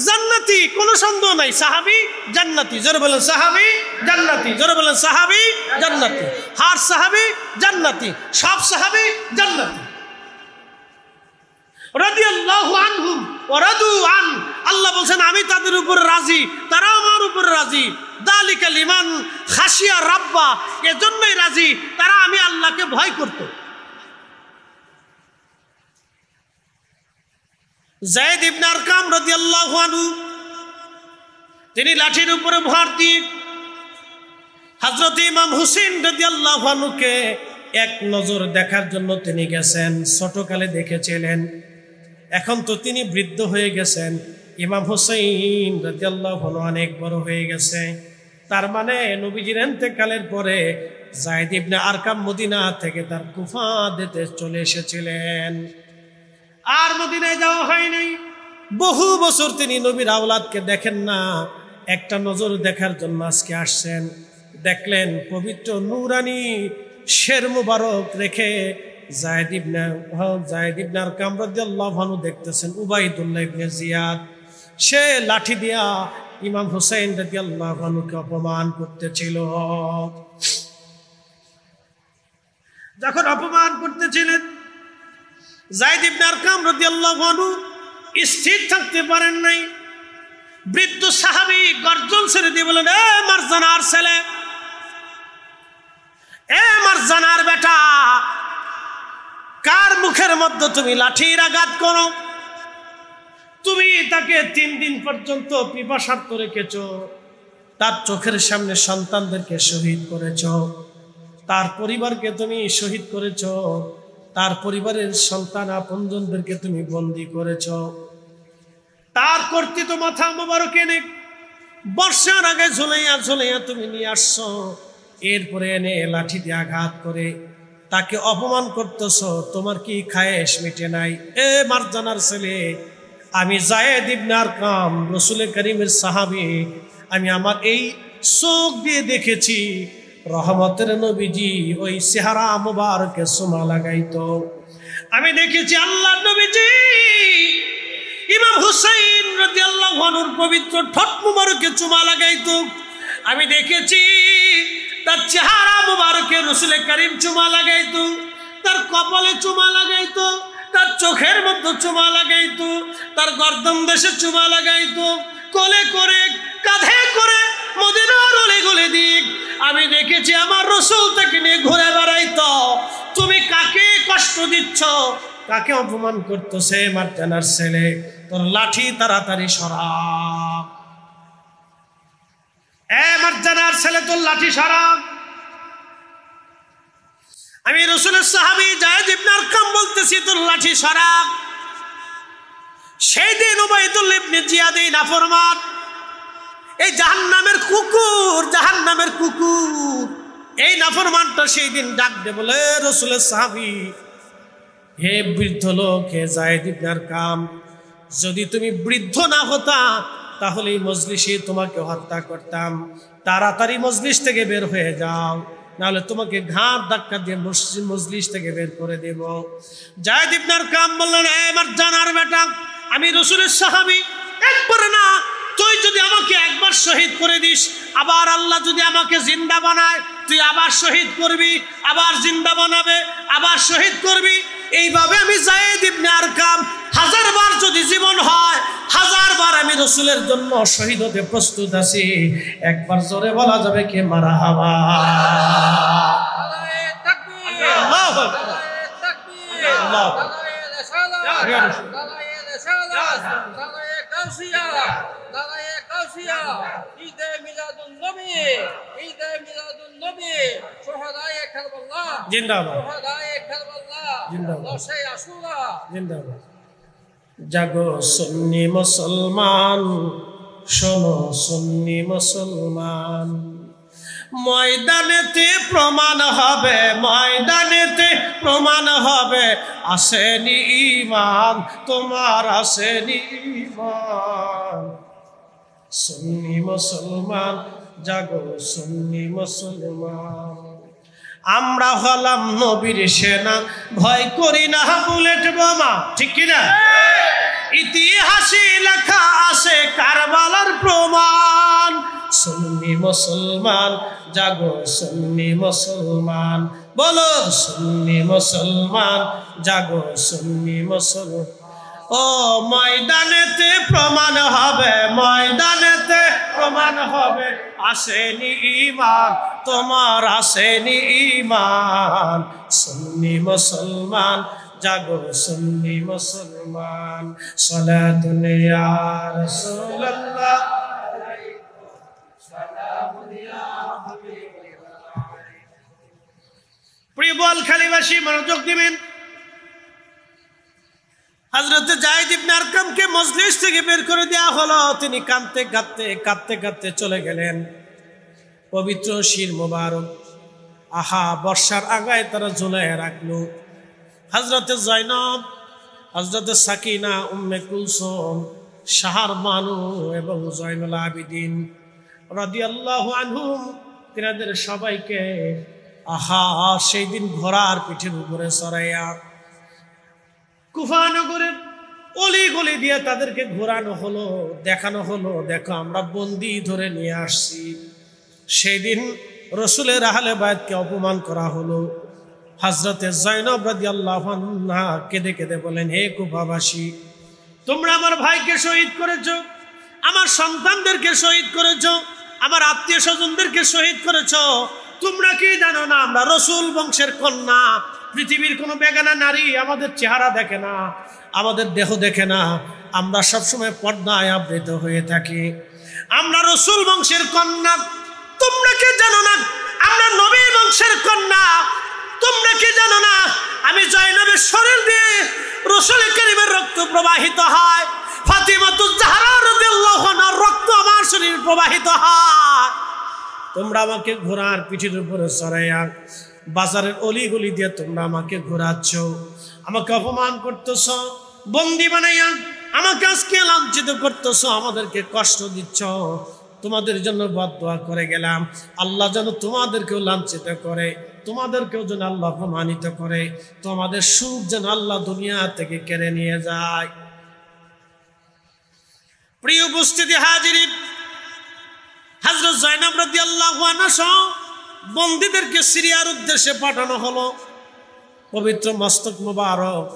জান্নাতি, কোনো সন্দেহ নাই। সাহাবী জান্নাতি, জোরে বলেন সাহাবী জান্নাতি, জোরে বলেন সাহাবী জান্নাতি। হার সাহাবী জান্নাতি, সব সাহাবী জান্নাতি। রাদিয়াল্লাহু আনহুম ওয়া রাদু আন, আল্লাহ বলেন আমি তাদের উপর রাজি, তারা আমার উপর রাজি। যালিকা লিমান খাশিয়া রাব্বা, এজন্যই রাজি তারা আমি আল্লাহকে ভয় করত। যায়েদ ইবনে আরকাম রাদিয়াল্লাহু আনহু তিনি লাঠির উপরে ভর দিয়ে হযরত ইমাম হুসেন রাদিয়াল্লাহু আনহুকে এক নজর দেখার জন্য তিনি গেছেন। ছোটকালে দেখেছিলেন, এখন তো তিনি বৃদ্ধ হয়ে গেছেন। ইমাম হুসাইন রাদিয়াল্লাহু আনহু অনেক বড় হয়ে গেছে। তার মানে নবীজির ইন্তেকালের পরে যায়েদ ইবনে আরকাম মদিনা থেকে তার কুফা দিতে চলে এসেছিলেন। আর মদিনায় যাওয়া হয় নাই। বহু বছর তিনি নবীর আওলাদকে দেখেন না। একটা নজর দেখার জন্য আজকে আসছেন। দেখলেন পবিত্র নূরানি শের মুবারক রেখে যায়েদ ইবনে আরকাম রাদিয়াল্লাহু আনহু দেখতেছেন উবাইদুল্লাহ ইবনে জিয়াদ সে লাঠি দিয়া ইমাম হুসাইন রাদিয়াল্লাহু আনহুকে অপমান করতেছিল। যখন অপমান করতেছিলেন যায়েদ ইবনে আরকাম রাদিয়াল্লাহু আনহু স্থির থাকতে পারেন নাই। বৃদ্ধ সাহাবী গর্জন ছেড়ে দিয়ে বলেন, এ মারজানার ছেলে, এ মারজানার বেটা, কার মুখের মধ্যে তুমি লাঠির আঘাত করো? তুমি তাকে 3 দিন পর্যন্ত পিপাসার্ত রেখেছ, তার চোখের সামনে সন্তানদেরকে শহীদ করেছ, তার পরিবারকে তুমি শহীদ করেছ, তার পরিবারের সন্তান আপনজনদেরকে তুমি বন্দী করেছ। তার কর্তৃত্ব মাথা মোবারক এনে বর্ষার আগে ঝুলাইয়া ঝুলাইয়া তুমি নিয়ে আসছো, এরপরে এনে লাঠি দিয়ে আঘাত করে তাকে অপমান করতেছ। তোমার কি খায়েশ মিটে নাই? এ মারজানার ছেলে, আমি যায়েদ ইবনে আরকাম রাসূল করিমের সাহাবী, আমি আমার এই চোখ দিয়ে দেখেছি রহমতের নবীজি ওই চেহারা মুবারকে চুমা লাগাইতো। আমি দেখেছি আল্লাহর নবীজি ইমাম হুসাইন রাদিয়াল্লাহু আনহুর পবিত্র ঠোঁট মুবারকে চুমা লাগাইতো। আমি দেখেছি তার চেহারা মুবারকে রাসূল করিম চুমা লাগাইতো, তার কপালে চুমা লাগাইতো, তার চোখের মধ্যে চুমা লাগাইতো, তার গর্দন দেশে চুমা লাগাইতো, কোলে করে কাঁধে করে মদিনার অলিগলি দিক আমি দেখেছি আমার রাসূল তাকে নিয়ে ঘুরে বেড়াইতো। তুমি কাকে কষ্ট দিচ্ছ, কাকে অপমান করতেছে? মারজানার ছেলে, তোর লাঠি তাড়াতাড়ি সরা। এ মারজানার ছেলে, তোর লাঠি সরা। আমি রাসূলের সাহাবী যায়েদ ইবনে আরকাম বলতেছি, তোর লাঠি সরা। সেই দিন উবাইদুল্লাহ ইবনে জিয়াদ এই নাফরমান, এই জাহান্নামের কুকুর, জাহান্নামের কুকুর, এই নাফরমানটা সেই দিন ডাক দে বলে, রাসূলের সাহাবী, হে বৃদ্ধ লোক, হে যায়েদ ইবনে আরকাম, যদি তুমি বৃদ্ধ না হতা তাহলে এই মজলিসে তোমাকে হত্যা করতাম। তাড়াতাড়ি মজলিস থেকে বের হয়ে যাও, নাহলে তোমাকে ঘাড় ধাক্কা দিয়ে মজলিস থেকে বের করে দেব। যায়েদ ইবনে আরকাম বললেন, এ মারজানার বেটা, আমি রাসূলের সাহাবী, একবার না, তুই যদি আমাকে একবার শহীদ করে দিস, আবার আল্লাহ যদি আমাকে জিন্দা বানায়, তুই আবার শহীদ করবি, আবার জিন্দা বানাবে, আবার শহীদ করবি। এইভাবে আমি যায়েদ ইবনে আরকাম 1000 বার যদি জীবন হয়, 1000 বার আমি রাসূলের জন্য শহীদ হতে প্রস্তুত আছি। একবার জোরে বলা যাবে কি মারহাবা? আল্লাহু আকবার, আল্লাহু আকবার। ঈদে মিলাদুন নবী, ঈদে মিলাদুন নবী, শুহাদায়ে কারবালাহ জিন্দাবাদ, শুহাদায়ে কারবালাহ জিন্দাবাদ, লশে আশুরা জিন্দাবাদ। জাগো সুন্নি মুসলমান, শোনো সুন্নি মুসলমান, ময়দানেতে প্রমাণ হবে, ময়দানেতে প্রমাণ হবে, আসেনি ঈমান তোমার, আসেনি ঈমান। সুন্নি মুসলমান, জাগো সুন্নি মুসলমান, আমরা হলাম নবীর সেনা, ভয় করি না বুলেট বোমা, ঠিক কিনা? ইতিহাসে লেখা আছে কারবালার প্রমাণ। সুন্নি মুসলমান, জাগো সুন্নি মুসলমান, বলো সুন্নি মুসলমান, জাগো সুন্নি মুসলমান। ও ময়দানেতে প্রমাণ হবে, ময়দানেতে প্রমাণ হবে, আসেনি ঈমান তোমার, আসেনি ঈমান। সুন্নি মুসলমান, জাগো সুন্নি মুসলমান, সালাতুন ইয়া রাসূলুল্লাহ, সালামুন ইয়া হাবিবাল্লাহ। প্রিয় বোয়ালখালীবাসী, মনোযোগ দিবেন। হযরত যায়েদ ইবনে আরকামকে মজলিস থেকে বের করে দেওয়া হলো। তিনি কাঁদতে কাঁদতে কাঁদতে কাঁদতে চলে গেলেন পবিত্র শির মোবারক। আহা, বর্ষার আগায় তারা ঝুলাইয়া রাখলো। হযরতে জয়নব, হযরতে সাকিনা, উম্মে কুলসুম, শাহর মানু এবং জয়নুল আবিদিন রাদিয়াল্লাহু আনহুম তিনাদের সবাইকে সেই দিন ঘোড়ার পিঠের উপরে চড়াইয়া কুফা নগরের অলি গলি দিয়ে তাদেরকে ঘোরানো হলো, দেখানো হলো, দেখো আমরা বন্দি ধরে নিয়ে আসছি। সেই দিন রসুলের আহলে বায়তকে অপমান করা হলো। হযরতে যায়েনব রাদিয়াল্লাহু আনহা কেঁদে কেঁদে বলেন, হে কুফাবাসী, তোমরা আমার ভাইকে শহীদ করেছো, আমার সন্তানদেরকে শহীদ করেছো, আমার আত্মীয় স্বজনদেরকে শহীদ করেছো। তোমরা কি জানো না আমরা রসুল বংশের কন্যা? পৃথিবীর কোনো বেগানা নারী আমাদের চেহারা দেখে না, আমাদের দেহ দেখে না, আমরা সবসময় পর্দায় আবৃত হয়ে থাকি। আমরা রসুল বংশের কন্যা। তোমরা কি জানো না আমরা নবী বংশের কন্যা? তোমরা কি জানো না আমি যায়েনবের শরীর দিয়ে রাসূল কারীমের রক্ত প্রবাহিত হয়, ফাতিমাতুজ জাহরা রাদিয়াল্লাহু আনহার রক্ত আমার শরীরে প্রবাহিত হয়। তোমরা আমাকে ঘোড়ার পিঠের উপরে চড়াইয়া বাজারের অলিগলি দিয়ে তোমরা আমাকে ঘোরাচ্ছ, আমাকে অপমান করতেছ, বন্দি বানাইয়া আমাকে আজকে লাঞ্ছিত করতেছ, আমাদেরকে কষ্ট দিচ্ছ। তোমাদের জন্য বদদুয়া করে গেলাম, আল্লাহ যেন তোমাদেরকেও লাঞ্ছিত করে, তোমাদেরকেও যেন আল্লাহ অপমানিত করে, তোমাদের সুখ যেন আল্লাহ দুনিয়া থেকে কেড়ে নিয়ে যায়। প্রিয় উপস্থিতি হাজিরিন, হযরত যায়েনব রাদিয়াল্লাহু আনহা সহ বন্দীদেরকে সিরিয়ার উদ্দেশ্যে পাঠানো হলো। পবিত্র মস্তক মোবারক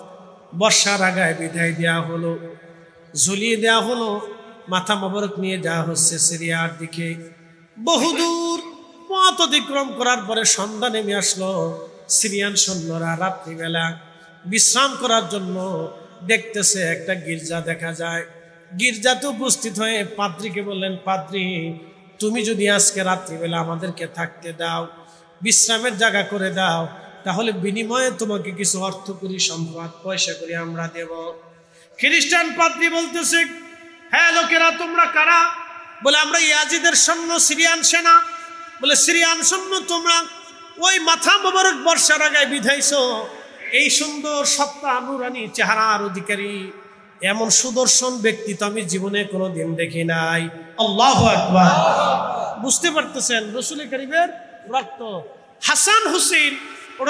বর্ষার আগায় বিদায় দেওয়া হলো, ঝুলিয়ে দেওয়া হলো, মাথা মোবারক নিয়ে যাওয়া হচ্ছে সিরিয়ার দিকে। বহুদূর পথ অতিক্রম করার পরে সন্ধ্যা নেমে আসলো। সিরিয়ান সৈন্যরা রাত্রিবেলা বিশ্রাম করার জন্য দেখতেছে একটা গির্জা দেখা যায়। গির্জাতে উপস্থিত হয়ে পাদ্রীকে বললেন, পাদ্রী, তুমি যদি আজকে রাত্রিবেলা আমাদেরকে থাকতে দাও, বিশ্রামের জায়গা করে দাও, তাহলে বিনিময়ে তোমাকে কিছু অর্থ করি, সম্পদ, পয়সা করি আমরা দেব। খ্রিস্টান পাদ্রী বলতেছে, হ্যাঁ লোকেরা তোমরা কারা? বলে আমরা ইয়াজিদের সৈন্য, সিরিয়ান সেনা। বলে সিরিয়ান সৈন্য তোমরা? ওই মাথা মোবারক বর্ষার আগায় বিধাইছো, এই সুন্দর সত্তা নুরানি চেহারার অধিকারী এমন সুদর্শন ব্যক্তি তো আমি জীবনে কোনোদিন দেখি নাই। আল্লাহু আকবার। বুঝতে পারতেছেন রাসূল কারীমের রক্ত। হাসান হুসেন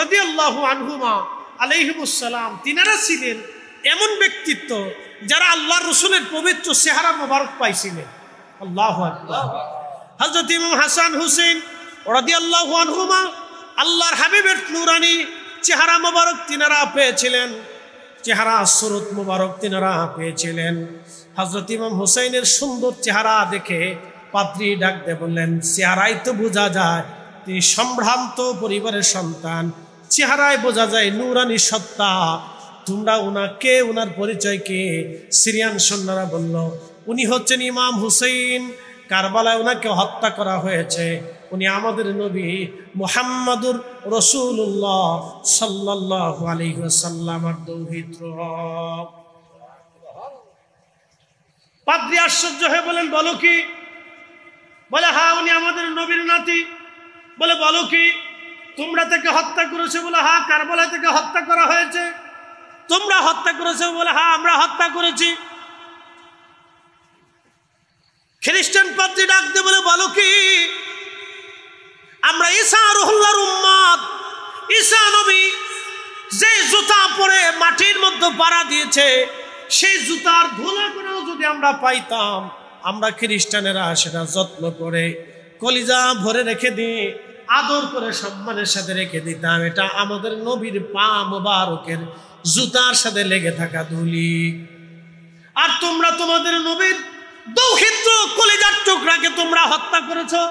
রাদিয়াল্লাহু আনহুমা আলাইহিমুস সালাম তিনারা ছিলেন এমন ব্যক্তিত্ব যারা আল্লাহর রাসূলের পবিত্র চেহারা মোবারক পাইছিলেন। আল্লাহু আকবার। হযরত ইমাম হাসান হুসেন রাদিয়াল্লাহু আনহুমা আল্লাহর হাবিবের নুরানি চেহারা মোবারক তিনারা পেয়েছিলেন, চেহারা সুরত মুবারক তিনারা পেয়েছিলেন। হযরত ইমাম হুসাইনের সুন্দর চেহারা দেখে পাদ্রী ডাক দিয়ে বললেন, চেহারাই তো বোঝা যায় তিনি সম্ভ্রান্ত পরিবারের সন্তান, চেহারায় বোঝা যায় নুরানি সত্তা। তোমরা ওনাকে, ওনার পরিচয় কি? সিরিয়ান সৈন্যরা বলল, উনি হচ্ছেন ইমাম হুসাইন, কারবালায় ওনাকে হত্যা করা হয়েছে। উনি আমাদের নবী মুহাম্মাদুর রাসূলুল্লাহ সাল্লাল্লাহু আলাইহি ওয়াসাল্লামের দৌহিত্র। পাদ্রী আশ্চর্য হয়ে বলেন, বলো কি? বলে, হ্যাঁ উনি আমাদের নবীর নাতি। বলে, বলো কি? তোমরা থেকে হত্যা করেছে? বলে, হ্যাঁ কারবালা থেকে হত্যা করা হয়েছে। তোমরা হত্যা করেছো? বলে, হ্যাঁ আমরা হত্যা করেছি। খ্রিস্টান পাদ্রী ডাক দিয়ে বলে, বলো কি? আমরা ঈসা রুহুল্লাহর উম্মত। ঈসা নবী যে জুতা পরে মাটির মধ্যে পাড়া দিয়েছে, সেই জুতার ধুলা করেও যদি আমরা পাইতাম, আমরা খ্রিস্টানেরা সেটা যত্ন করে কলিজা ভরে রেখে দিই, আদর করে সম্মানের সাথে রেখে দিতাম। এটা আমাদের নবীর পা মোবারকের জুতার সাথে লেগে থাকা ধুলি। আর তোমরা তোমাদের নবীর দৌহিত্র কলিজার টুকরাকে তোমরা হত্যা করেছো।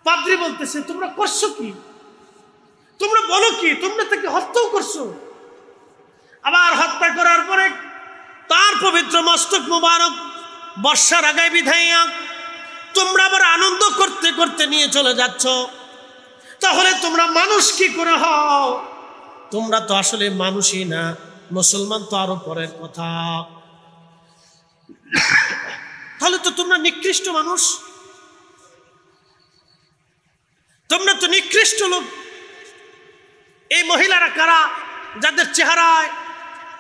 পাদ্রী বলতেছে, তোমরা করছো কি? তোমরা বলো কি? তোমরা তাকে হত্যাও করছো। আবার হত্যা করার পরে তার পবিত্র মস্তক মুবারক বর্ষার আগায় বিধাইয়া তোমরা আবার আনন্দ করতে করতে নিয়ে চলে যাচ্ছ। তাহলে তোমরা মানুষ কি করে হও? তোমরা তো আসলে মানুষই না, মুসলমান তো আরো পরের কথা। তাহলে তো তোমরা নিকৃষ্ট মানুষ, তোমরা তো নিকৃষ্ট লোক। এই মহিলারা কারা? যাদের চেহারায়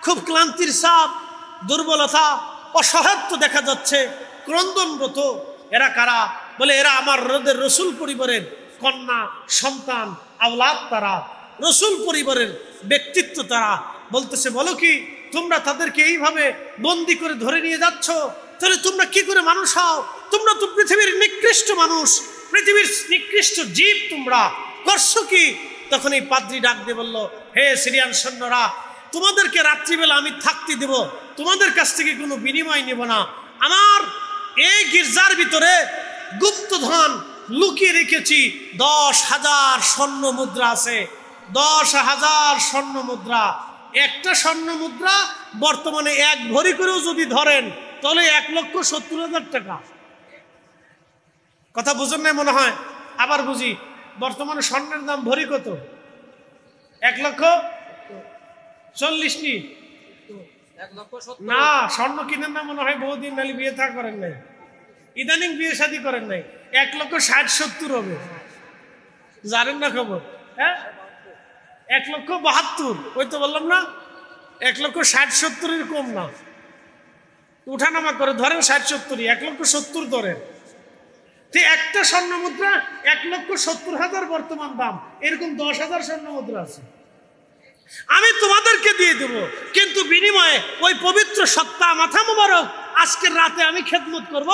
খুব ক্লান্তির ছাপ, দুর্বলতা, অসহায়ত্ব দেখা যাচ্ছে, ক্রন্দনরত। এরা কারা? বলে এরা আমার রসুল পরিবারের কন্যা সন্তান আওলাদ, তারা রসুল পরিবারের ব্যক্তিত্ব। তারা বলতেছে, বলো কি তোমরা তাদেরকে এইভাবে বন্দি করে ধরে নিয়ে যাচ্ছ? তাহলে তোমরা কি করে মানুষ হও? তোমরা তো পৃথিবীর নিকৃষ্ট মানুষ, পৃথিবীর নিকৃষ্ট জীব, তোমরা করছো কি? তখন এই পাদ্রী ডাক দিয়ে বলল, হে সিরিয়ান সৈন্যরা, তোমাদেরকে রাত্রিবেলা আমি থাকতে দেব, তোমাদের কাছ থেকে কোনো বিনিময় নেব না। আমার এই গির্জার ভিতরে গুপ্তধন লুকিয়ে রেখেছি, 10,000 স্বর্ণ মুদ্রা আছে। 10,000 স্বর্ণ মুদ্রা। একটা স্বর্ণ মুদ্রা বর্তমানে 1 ভরি করেও যদি ধরেন তাহলে 1,70,000 টাকা। কথা বুঝেন না মনে হয়? আবার বুঝি, বর্তমানে স্বর্ণের দাম ভরি কত? 1,40,000 নি? না, স্বর্ণ কিনেন না মনে হয় বহুদিন, নাহলে বিয়ে থা করেন নাই, ইদানিং বিয়ে শাদী করেন নাই। 1,60,000-1,70,000 হবে। জানেন না খবর? হ্যাঁ, 1,72,000। ওই তো বললাম না, 1,60,000-1,70,000 কম না। উঠানামা করে ধরেন 60-70, 1,70,000 ধরেন। একটা স্বর্ণ মুদ্রা 1,70,000 বর্তমান দাম। এরকম 10,000 স্বর্ণ মুদ্রা আছে। আমি তোমাদেরকে দিয়ে দেব, কিন্তু বিনিময়ে ওই পবিত্র সত্তা মাথা মোবারক আজকের রাতে আমি খেদমত করব,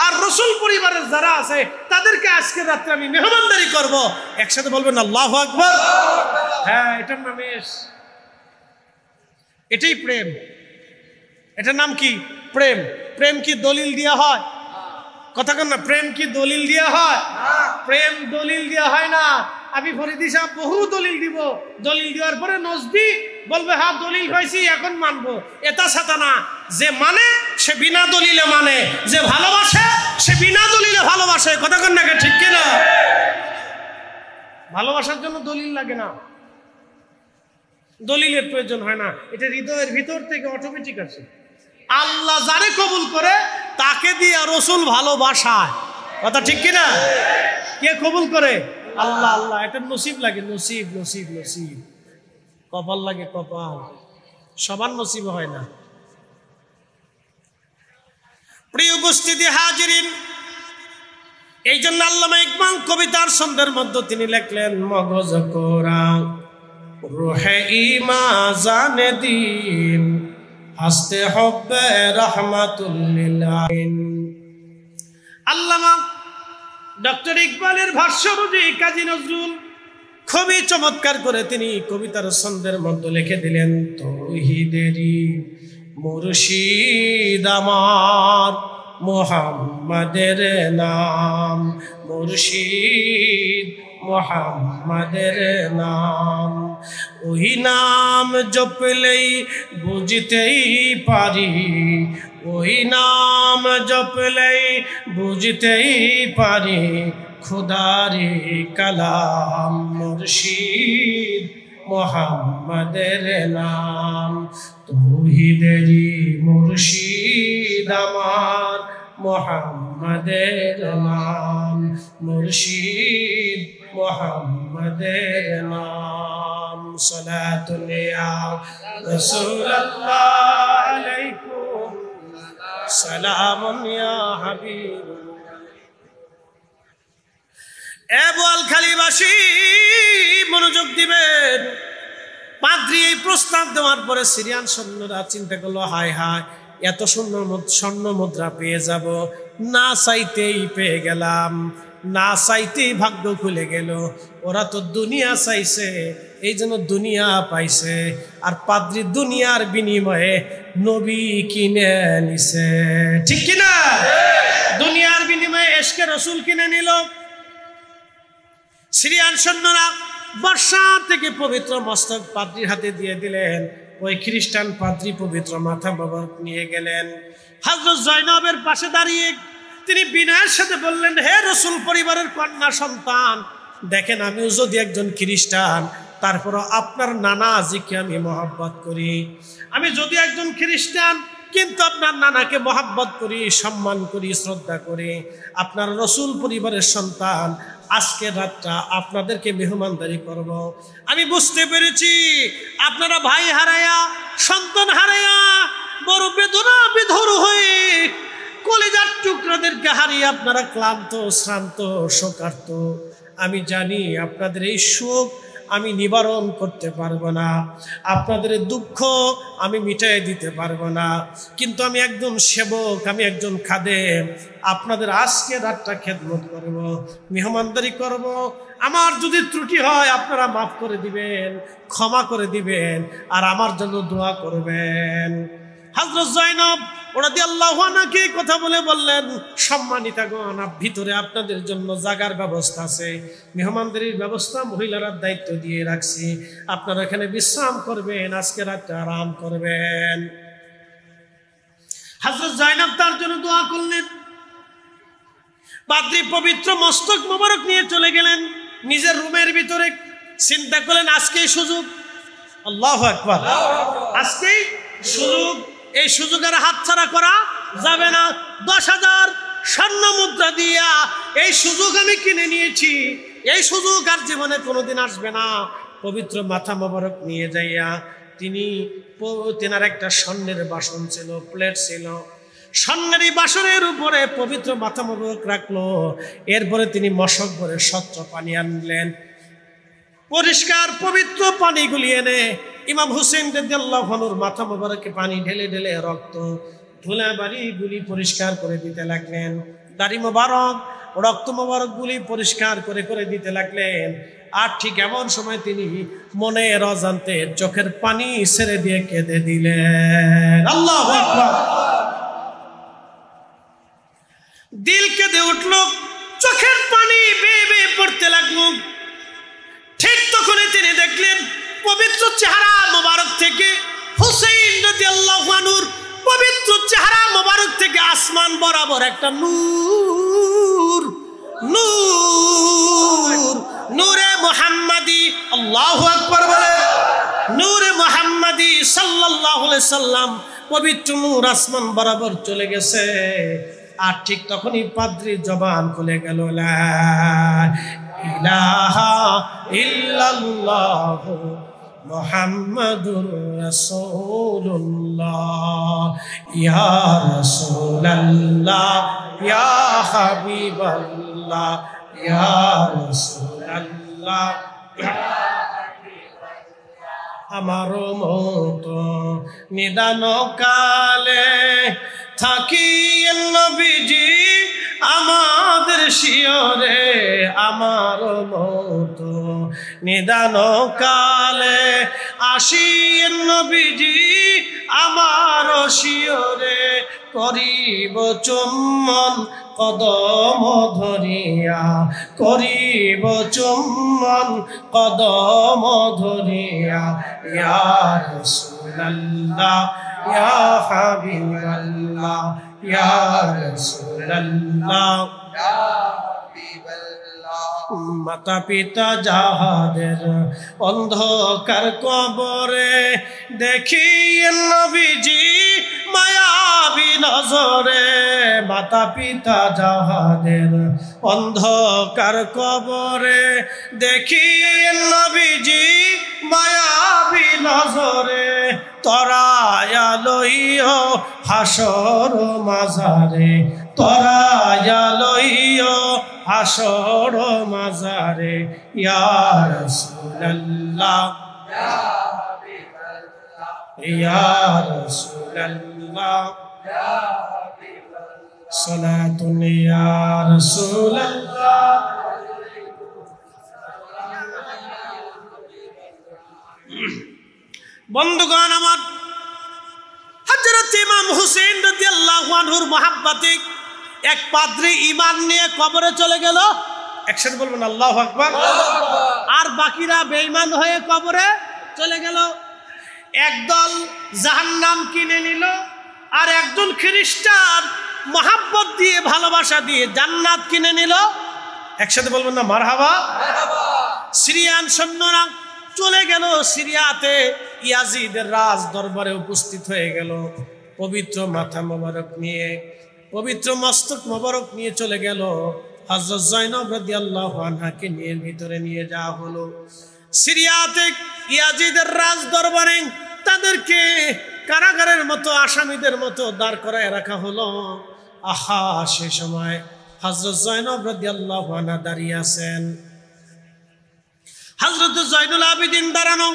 আর রসুল পরিবারের যারা আছে তাদেরকে আজকের রাতে আমি মেহমানদারি করব। একসাথে বলবেন আল্লাহু আকবার। হ্যাঁ, এটার নাম এটাই প্রেম। এটার নাম কি? প্রেম। প্রেম কি দলিল দেওয়া হয়? কথা কন না, প্রেম কি দলিল দেওয়া হয়? প্রেম দলিল দেওয়া হয় না। আমি ফরিদি সাহেব বহু দলিল দিব, দলিল দেওয়ার পরে নজদি বলবে হ্যাঁ দলিল হয়েছি এখন মানবো। এটা সাথে না। যে মানে সে বিনা দলিলে মানে, যে ভালোবাসে সে বিনা দলিলে ভালোবাসে। কথা কন না, ঠিক কিনা? ভালোবাসার জন্য দলিল লাগে না, দলিলের প্রয়োজন হয় না। এটা হৃদয়ের ভিতর থেকে অটোমেটিক আছে। আল্লাহ যারে কবুল করে তাকে দিয়ে রসুল ভালোবাসায়। কথা ঠিক কিনা? কে কবুল করে? আল্লাহ। আল্লাহ। এটা নসিব লাগে, নসিব নসিব নসিব, কপাল লাগে, কপাল। সবার নসিব হয় না। প্রিয় উপস্থিতি হাজিরিন, এই জন্য আল্লামা ইকবাল কবিতার ছন্দের মধ্যে তিনি লিখলেন, মগজ কোরআন রুহে ইমা জানে দিন, হাসতে হব্বে রাহমাতুল লিল আলামিন। আল্লামা ডক্টর ইকবালের ভাষ্য অনুযায়ী কাজী নজরুল খুবই চমৎকার করে তিনি কবিতার ছন্দের মধ্যে লিখে দিলেন, তৌহিদেরই মুর্শিদ আমার মুহাম্মাদের নাম, মুর্শিদ মুহাম্মাদের নাম, ওই নাম জপলেই বুঝতেই পারি, ওই নাম জপলেই বুঝতেই পারি খুদারি কালাম, মুর্শিদ মুহাম্মাদের নাম, তৌহিদেরই মুর্শিদ আমার মুহাম্মাদের নাম, মুর্শিদ মুহাম্মাদের নাম। সালাতুন ইয়া রাসূলুল্লাহ আলাইকুম, সালামুন ইয়া হাবিব। এ বোয়ালখালীবাসী মনোযোগ দিবেন। পাদ্রী এই প্রস্তাব দেওয়ার পরে সিরিয়ান সৈন্যরা চিন্তা করলো, হায় হায়, এত স্বর্ণ মুদ্রা পেয়ে যাব, না চাইতেই পেয়ে গেলাম, না চাইতেই ভাগ্য খুলে গেল। ওরা তো দুনিয়া চাইছে, এই জন্য দুনিয়া পাইছে। আর পাদ্রী দুনিয়ার বিনিময়ে নবী কিনে নিছে, ঠিক কিনা? দুনিয়ার বিনিময়ে এশকে রসুল কিনে নিল। সিরিয়ান সৈন্যরা বর্ষা থেকে পবিত্র মস্তক পাদ্রীর হাতে দিয়ে দিলেন। ওই খ্রিস্টান পাদ্রী পবিত্র মাথা মোবারক নিয়ে গেলেন। হযরত জয়নবের পাশে দাঁড়িয়ে তিনি বিনয়ের সাথে বললেন, হে রসুল পরিবারের কন্যা সন্তান, দেখেন আমিও যদি একজন খ্রিস্টান, তারপরও আপনার নানা আজিকে আমি মহব্বত করি। আমি যদি একজন খ্রিস্টান, কিন্তু আপনার নানাকে মহব্বত করি, সম্মান করি, শ্রদ্ধা করি। আপনার রসুল পরিবারের সন্তান, আজকের রাতটা আপনাদেরকে মেহমানদারি করব। আমি বুঝতে পেরেছি আপনারা ভাই হারায়া, সন্তান হারায়া বড় বেদনা বিধুর হয়ে কলিজার টুকরাদেরকে হারিয়ে আপনারা ক্লান্ত, শ্রান্ত, শোকার্ত। আমি জানি আপনাদের এই শোক আমি নিবারণ করতে পারবো না, আপনাদের দুঃখ আমি মিটাই দিতে পারবো না, কিন্তু আমি একজন সেবক, আমি একজন খাদেম, আপনাদের আজকে রাতটা খেদমত করব, মেহমানদারি করব। আমার যদি ত্রুটি হয় আপনারা মাফ করে দিবেন, ক্ষমা করে দিবেন, আর আমার জন্য দোয়া করবেন। হযরত জয়নব রাদিয়াল্লাহু আনহাকে কথা বলে বললেন, সম্মানিতাগণ, ভিতরে আপনাদের জন্য জাগার ব্যবস্থা আছে, মেহমানদারির ব্যবস্থা মহিলারা দায়িত্ব দিয়ে রাখছি, আপনারা এখানে বিশ্রাম করবেন, আজকে রাতটা আরাম করবেন। হযরত জয়নব তার জন্য দোয়া করলেন। পাদ্রী পবিত্র মস্তক মোবারক নিয়ে চলে গেলেন নিজের রুমের ভিতরে। চিন্তা করলেন আজকেই সুযোগ, আল্লাহু আকবার, আজকেই সুযোগ, এই সুযোগ আর হাতছাড়া করা যাবে না। 10,000 স্বর্ণ মুদ্রা দিয়া এই সুযোগ আমি কিনে নিয়েছি, এই সুযোগ আর জীবনে কোনোদিন আসবে না। পবিত্র মাথা মোবারক নিয়ে যাইয়া তেনার একটা স্বর্ণের বাসন ছিল, প্লেট ছিল, স্বর্ণের এই বাসনের উপরে পবিত্র মাথা মোবারক রাখলো। এরপরে তিনি মশক ভরে স্বচ্ছ পানি আনলেন, পরিষ্কার পবিত্র পানিগুলি এনে ইমাম হুসেন রাদিয়াল্লাহু আনহুর মাথা মোবারকে পানি ঢেলে ঢেলে রক্ত ধুলাবাড়িগুলি পরিষ্কার করে দিতে লাগলেন। দাড়ি মোবারক, রক্ত মোবারকগুলি পরিষ্কার করে করে দিতে লাগলেন। আর ঠিক এমন সময় তিনি মনের অজান্তে চোখের পানি ছেড়ে দিয়ে কেঁদে দিলেন। আল্লাহু আকবার। দিল কেঁদে উঠল, চোখের পানি বেয়ে বেয়ে পড়তে লাগলো। ঠিক তখনই তিনি দেখলেন পবিত্র চেহারা মোবারক থেকে, হুসাইন রাদিয়াল্লাহু আনহুর পবিত্র চেহারা মোবারক থেকে আসমান বরাবর একটা নূর, নূর, নূরে মুহাম্মাদি, আল্লাহু আকবার বলে, নূরে মুহাম্মাদি সাল্লাল্লাহু আলাইহি সাল্লাম, পবিত্র নূর আসমান বরাবর চলে গেছে। আর ঠিক তখনই পাদ্রীর জবান খুলে গেল, লা ইলাহা ইল্লাল্লাহু মুহাম্মাদুর রাসূলুল্লাহ, ইয়া রাসূলুল্লাহ, ইয়া হাবিবাল্লাহ, ইয়া রাসূলুল্লাহ, আমার মতো নিদান কালে থাকি নবীজি আমাদের শিয়রে, আমার মতো নিদান কালে আসি নবীজি আমার শিয়রে, করিব চুম্বন কদম ধরিয়া, করিব চুম্বন কদম ধরিয়া, ইয়া রাসূলুল্লাহ, ইয়া হাবিবাল্লাহ, ইয়া রাসূলুল্লাহ, ইয়া হাবিবাল্লাহ। মাতা পিতা যাহাদের অন্ধকার কবরে দেখি নবীজি মায়াবী নজরে, মাতা পিতা যাহাদের অন্ধকার কবরে দেখি নবীজি মায়াবী নজরে, তরায়া লইও হাসর মাজারে, তরায়া লইও হাসর মাজারে, ইয়া রাসূলুল্লাহ, ইয়া হাবিবাল্লাহ, ইয়া রাসূলুল্লাহ, ইয়া হাবিবাল্লাহ, সালাতুন ইয়া রাসূলুল্লাহ। বন্ধুগণ আমার, হযরত ইমাম হুসেন রাদিয়াল্লাহু আনহুর মহাব্বতে এক পাদ্রী ঈমান নিয়ে কবরে চলে গেল। একসাথে বলবেন আল্লাহু আকবার। আর বাকিরা বেঈমান হয়ে কবরে চলে গেল। একদল জাহান্নাম কিনে নিল, আর একজন খ্রিস্টান মহাব্বত দিয়ে ভালোবাসা দিয়ে জান্নাত কিনে নিল। একসাথে বলবেন না মারহাবা। সিরিয়ান সৈন্যরা চলে গেল সিরিয়াতে, ইয়াজিদের রাজ দরবারে উপস্থিত হয়ে গেল। পবিত্র মাথা মোবারক নিয়ে, পবিত্র মস্তক মোবারক নিয়ে চলে গেল। হযরত জয়নব রাদিয়াল্লাহু আনহাকে নিয়ে ভিতরে নিয়ে যাওয়া হলো। সিরিয়াতে ইয়াজিদের রাজ দরবারে তাদেরকে কারাগারের মতো আসামিদের মতো দাঁড় করায় রাখা হলো। আহা, সে সময় হযরত জয়নব রাদিয়াল্লাহু আনহা দাঁড়িয়ে আছেন। হযরত জয়নুল আবেদিন দাঁড়ানো।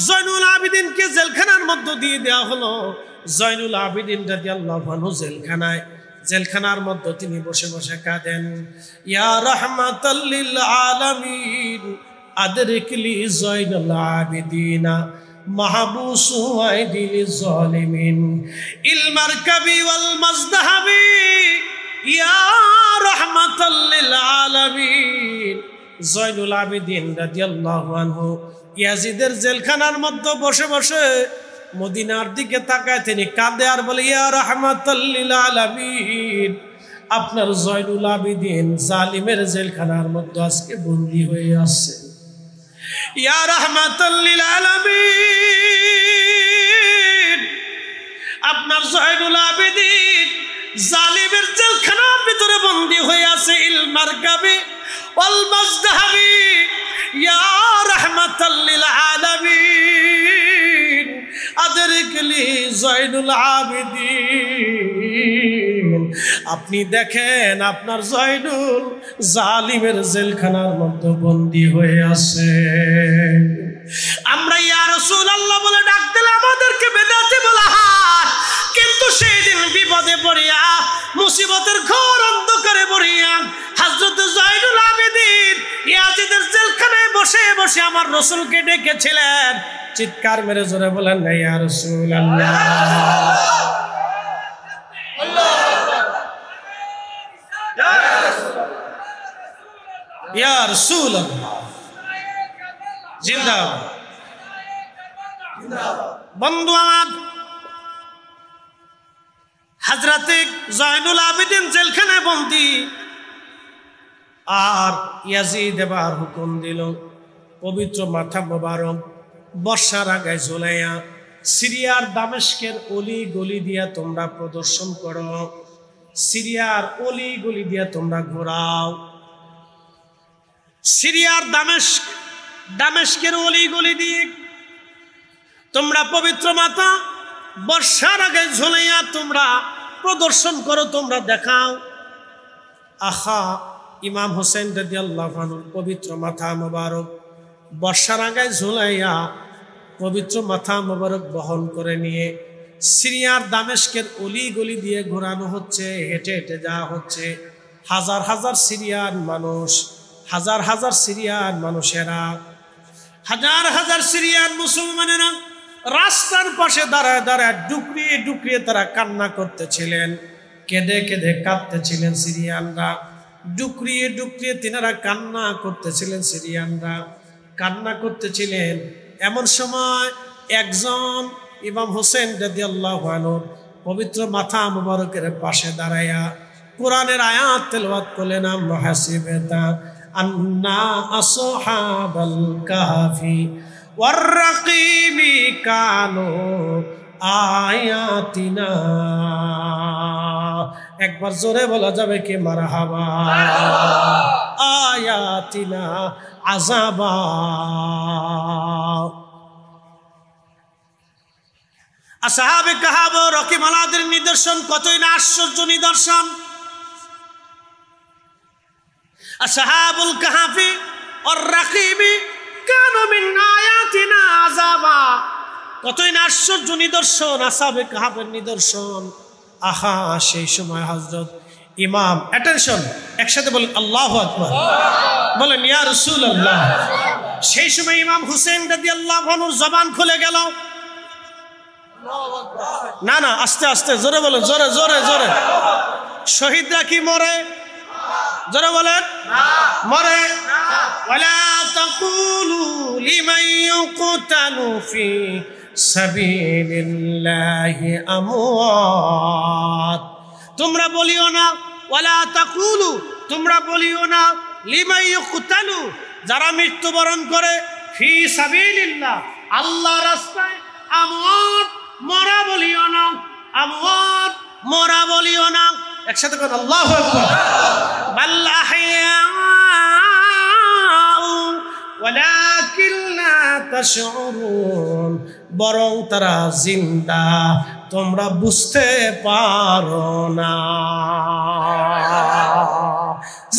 জয়নুল আবেদিনকে জেলখানার মধ্য দিয়ে দেওয়া হলো। জয়নুল আবেদিন রাদিয়াল্লাহু আনহু জেলখানার মধ্যে তিনি বসে বসে কাঁদেন। ইয়া রাহমাতাল লিল আলামিন আদরিকলি জয়নুল আবেদিনা মাহবুসু আইদিল জালিমিন ইলমার কবি ওয়াল মাজদাহাবি ইয়া রাহমাতাল লিল আলামিন। জয়নুল আবেদিন রাদিয়াল্লাহু আনহু ইয়াজিদের জেলখানার মধ্যে বসে বসে মদিনার দিকে তাকায় তিনি কাঁদে আর বলে, ইয়া রাহমাতাল লিল আলামিন, আপনার জয়নুল আবেদিন জালিমের জেলখানার মধ্যে আজকে বন্দী হয়ে আছে। ইয়া রাহমাতাল লিল আলামিন, আপনার জয়নুল আবেদিন জালিমের জেলখানার ভিতরে বন্দী হয়ে আছে। ইলমার কবি ওয়াল মাজদাহাবি ইয়া রাহমাতাল লিল আলামিন আদরিকলি জয়নুল আবেদিন। আপনি দেখেন আপনার জয়নুল জালিমের জেলখানার মধ্যে বন্দী হয়ে আছে। আমরা ইয়া রাসূলুল্লাহ বলে ডাক দিলে আমাদেরকে বেদাতি বলা হয়, কিন্তু সেই দিন বিপদে পড়িয়া মুসিবতের ঘোর অন্ধকারে পড়িয়া হযরত জয়নুল আবেদিন ইয়াজিদের জেলখানায় বসে বসে আমার রাসূলকে ডেকেছিলেন। চিৎকার মেরে জোরে বলেন না ইয়া রাসূলুল্লাহ। ইয়া রাসূলুল্লাহ জিন্দাবাদ। বন্ধু আমার, হযরতে জয়নুল আবেদিন জেলখানায় বন্দী, আর ইয়াজিদ এবার হুকুম দিল পবিত্র মাথা মোবারক বর্ষার আগায় ঝুলাইয়া সিরিয়ার দামেস্কের অলি গলি দিয়া তোমরা প্রদর্শন করো, সিরিয়ার অলি গলি দিয়া তোমরা ঘোরাও। সিরিয়ার দামেস্কের অলি গলি দিয়ে তোমরা পবিত্র মাথা বর্ষার আগে ঝুলাইয়া তোমরা প্রদর্শন করো, তোমরা দেখাও। আহা, ইমাম হোসেন রাদিয়াল্লাহু আনহুর পবিত্র মাথা মোবারক বর্ষার আগে ঝুলাইয়া পবিত্র মাথা মোবারক বহন করে নিয়ে সিরিয়ার দামেস্কের অলি গলি দিয়ে ঘোরানো হচ্ছে, হেঁটে হেঁটে যাওয়া হচ্ছে। হাজার হাজার সিরিয়ান মানুষ, হাজার হাজার সিরিয়ান মানুষেরা, হাজার হাজার সিরিয়ান মুসলমানেরা রাস্তার পাশে দাঁড়ায় দাঁড়ায় ডুকরিয়ে ডুকরিয়ে তারা কান্না করতেছিলেন, কেঁদে কেঁদে কাঁদতেছিলেন সিরিয়ানরা। ডুকরিয়ে ডুকরিয়ে তিনারা কান্না করতেছিলেন, সিরিয়ানরা কান্না করতেছিলেন। এমন সময় একজন ইমাম হোসেন রাদিয়াল্লাহু আনহু পবিত্র মাথা মুবারকের পাশে দাঁড়াইয়া কোরআনের আয়াত তেলাওয়াত করলেন, মুহাসিবাতা আন্না আসহাবাল কাহফি ওয়ার রাকিবি কানু আয়াতিনা। একবার জোরে বলা যাবে কি মারহাবা। আয়াতিনা আযাবা। আসহাবে কাহফ ও রকিমালাদের নিদর্শন কতই না আশ্চর্য নিদর্শন। আসহাবুল কাহফি ওয়ার রাকিবি কানু মিন আয়াতিনা আযাবা। কতই না আশ্চর্য নিদর্শন, আসহাবে কাহফের নিদর্শন। আহা, সেই সময় হযরত ইমাম, অ্যাটেনশন, একসাথে বলেন আল্লাহু আকবার, বলেন ইয়া রাসূলুল্লাহ। সেই সময় ইমাম হুসেন রাদিয়াল্লাহু আনহুর জবান খুলে গেল। না না, আস্তে আস্তে, জোরে বলেন, জোরে জোরে জোরে। শহীদরা কি মরে? জোরে বলেন, মরে। ওয়ালা তাকুলু লিমান ইউকতালু ফি সাবিলিল্লাহি আমওয়াত। তোমরা বলিও না, ওয়ালা তাকুলু, তোমরা বলিও না, লিমান ইউকতালু, যারা মৃত্যুবরণ করে, ফি সাবিলিল্লাহ, আল্লাহর রাস্তায়, আমওয়াত, মরা বলিও না, আমওয়াত, মরা বলিও না। একসাথে কথা, আল্লাহু আকবার। বাল আহইয়াউ ওয়ালাকিন লা তাশউরুন, বরং তারা জিন্দা, তোমরা বুঝতে পারো না।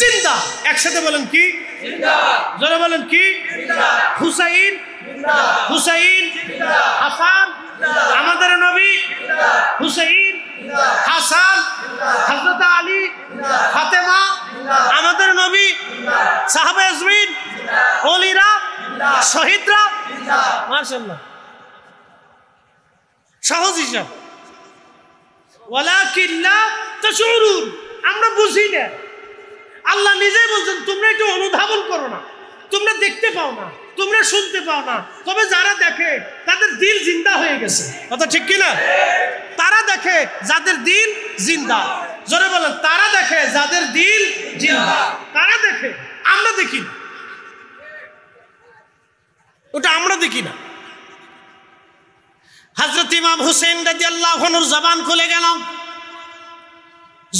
জিন্দা, একসাথে বলেন কি? জিন্দা। জোরে বলেন কি? জিন্দা। হুসাইন জিন্দা, হুসাইন জিন্দা, হাসান জিন্দা, আমাদের নবী জিন্দা, হুসাইন জিন্দা, হাসান জিন্দা, হযরত আলী জিন্দা, ফাতেমা জিন্দা, আমাদের নবী জিন্দা, সাহাবা আজমিন জিন্দা, ওলিরা জিন্দা, শহীদরা জিন্দা। মাশাআল্লাহ, সহজ হিসাব। ওয়ালাকিন লা তাশউরুন, আমরা বুঝি না। আল্লাহ নিজেই বলছেন তোমরা একটু অনুধাবন করো না, তোমরা দেখতে পাও না, তোমরা শুনতে পাও না, তবে যারা দেখে তাদের দিল জিন্দা হয়ে গেছে। কথা ঠিক কিনা? তারা দেখে যাদের দিল জিন্দা। জোরে বলেন, তারা দেখে যাদের দিল জিন্দা। তারা দেখে, আমরা দেখি না, ওটা আমরা দেখি না। হযরত ইমাম হুসেন রাদিয়াল্লাহু আনহুর জবান খুলে গেল।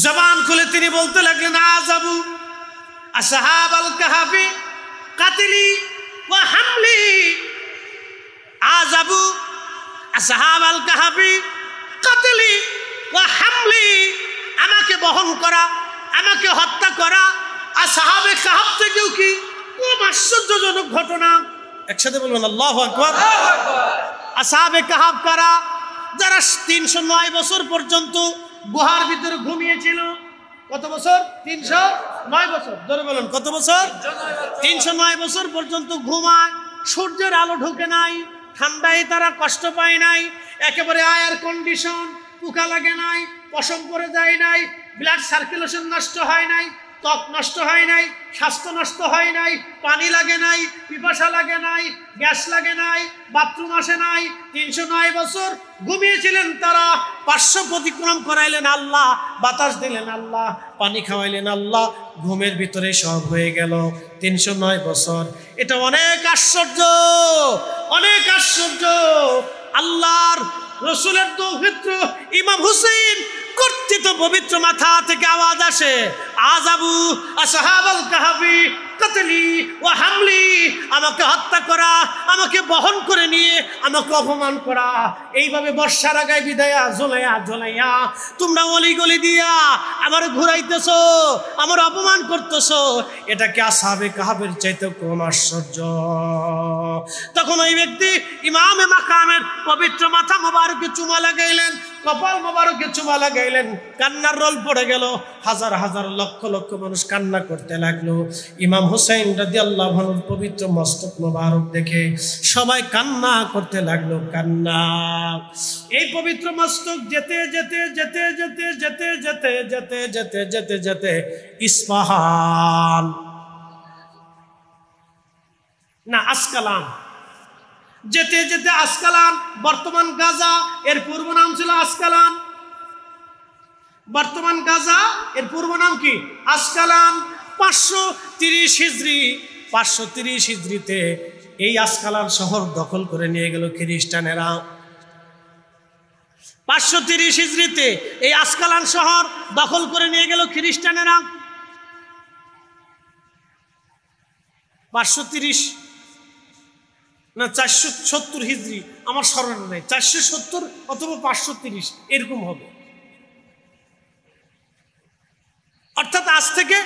জবান খুলে তিনি বলতে লাগলেন, আযাবু আসহাবাল কাহফি কাতলি ওয়া হামলি, আযাবু আসহাবাল কাহফি কাতলি ওয়া হামলি, আমাকে বহন করা, আমাকে হত্যা করা আসহাবে কাহফ থেকেও কি খুব আশ্চর্যজনক ঘটনা। একসাথে বলবেন আল্লাহু আকবার। আসহাবে কাহফ কারা? যারা 309 বছর পর্যন্ত গুহার ভিতরে ঘুমিয়েছিল। কত বছর? 309 বছর। ধরে বলেন কত বছর? 309 বছর পর্যন্ত ঘুমায়, সূর্যের আলো ঢুকে নাই, ঠান্ডায় তারা কষ্ট পায় নাই, একেবারে এয়ার কন্ডিশন, পোকা লাগে নাই, পশম পড়ে যায় নাই, ব্লাড সার্কুলেশন নষ্ট হয় নাই, ত্বক নষ্ট হয় নাই, স্বাস্থ্য নষ্ট হয় নাই, পানি লাগে নাই, পিপাসা লাগে নাই, গ্যাস লাগে নাই, বাথরুম আসে নাই। 309 বছর ঘুমিয়েছিলেন তারা। 500 প্রতিক্রম করাইলেন আল্লাহ, বাতাস দিলেন আল্লাহ, পানি খাওয়াইলেন আল্লাহ, ঘুমের ভিতরে সব হয়ে গেল। 309 বছর, এটা অনেক আশ্চর্য, অনেক আশ্চর্য। আল্লাহর রসুলের দৌহিত্র ইমাম হুসেন কর্তৃত পবিত্র মাথা থেকে আওয়াজ আসে, আযাবু আসহাবাল কাহফি কাতলি ওয়া হামলি, আমাকে হত্যা করা, আমাকে বহন করে নিয়ে আমাকে অপমান করা। এইভাবে বর্ষার আগায় বিদায়া ঝোলাইয়া ঝোলাইয়া তোমরা অলি গলি দিয়া আমার ঘুরাইতেছো, আমার অপমান করতেছো, এটাকে আসহাবে কাহফের চাইতে কম আশ্চর্য। তখন ওই ব্যক্তি ইমামে মাকামের পবিত্র মাথা মোবারকে চুমা লাগাইলেন, কপাল মোবারকে চুমা লাগাইলেন, কান্নার রোল পড়ে গেল। হাজার হাজার লক্ষ লক্ষ মানুষ কান্না করতে লাগলো। ইমাম হুসাইন রাদিয়াল্লাহু আনহুর পবিত্র মস্তক মোবারক দেখে সবাই কান্না করতে লাগলো, কান্না। এই পবিত্র মস্তক যেতে যেতে যেতে যেতে যেতে যেতে যেতে যেতে যেতে যেতে ইস্পাহান না আসকালান, যেতে যেতে আসকালান, বর্তমান গাজা, এর পূর্ব নাম ছিল আসকালান। বর্তমান গাজা, এর পূর্ব নাম কি? আসকালান। 530 হিজরি, 530 হিজরিতে এই আসকালান শহর দখল করে নিয়ে গেল খ্রিস্টানেরা। 530 হিজরিতে এই আসকালান শহর দখল করে নিয়ে গেল খ্রিস্টানেরা। 530 না 470 হিজরি, আমার স্মরণে নেই, 470 অথবা 530 এরকম হবে। অর্থাৎ আজ থেকে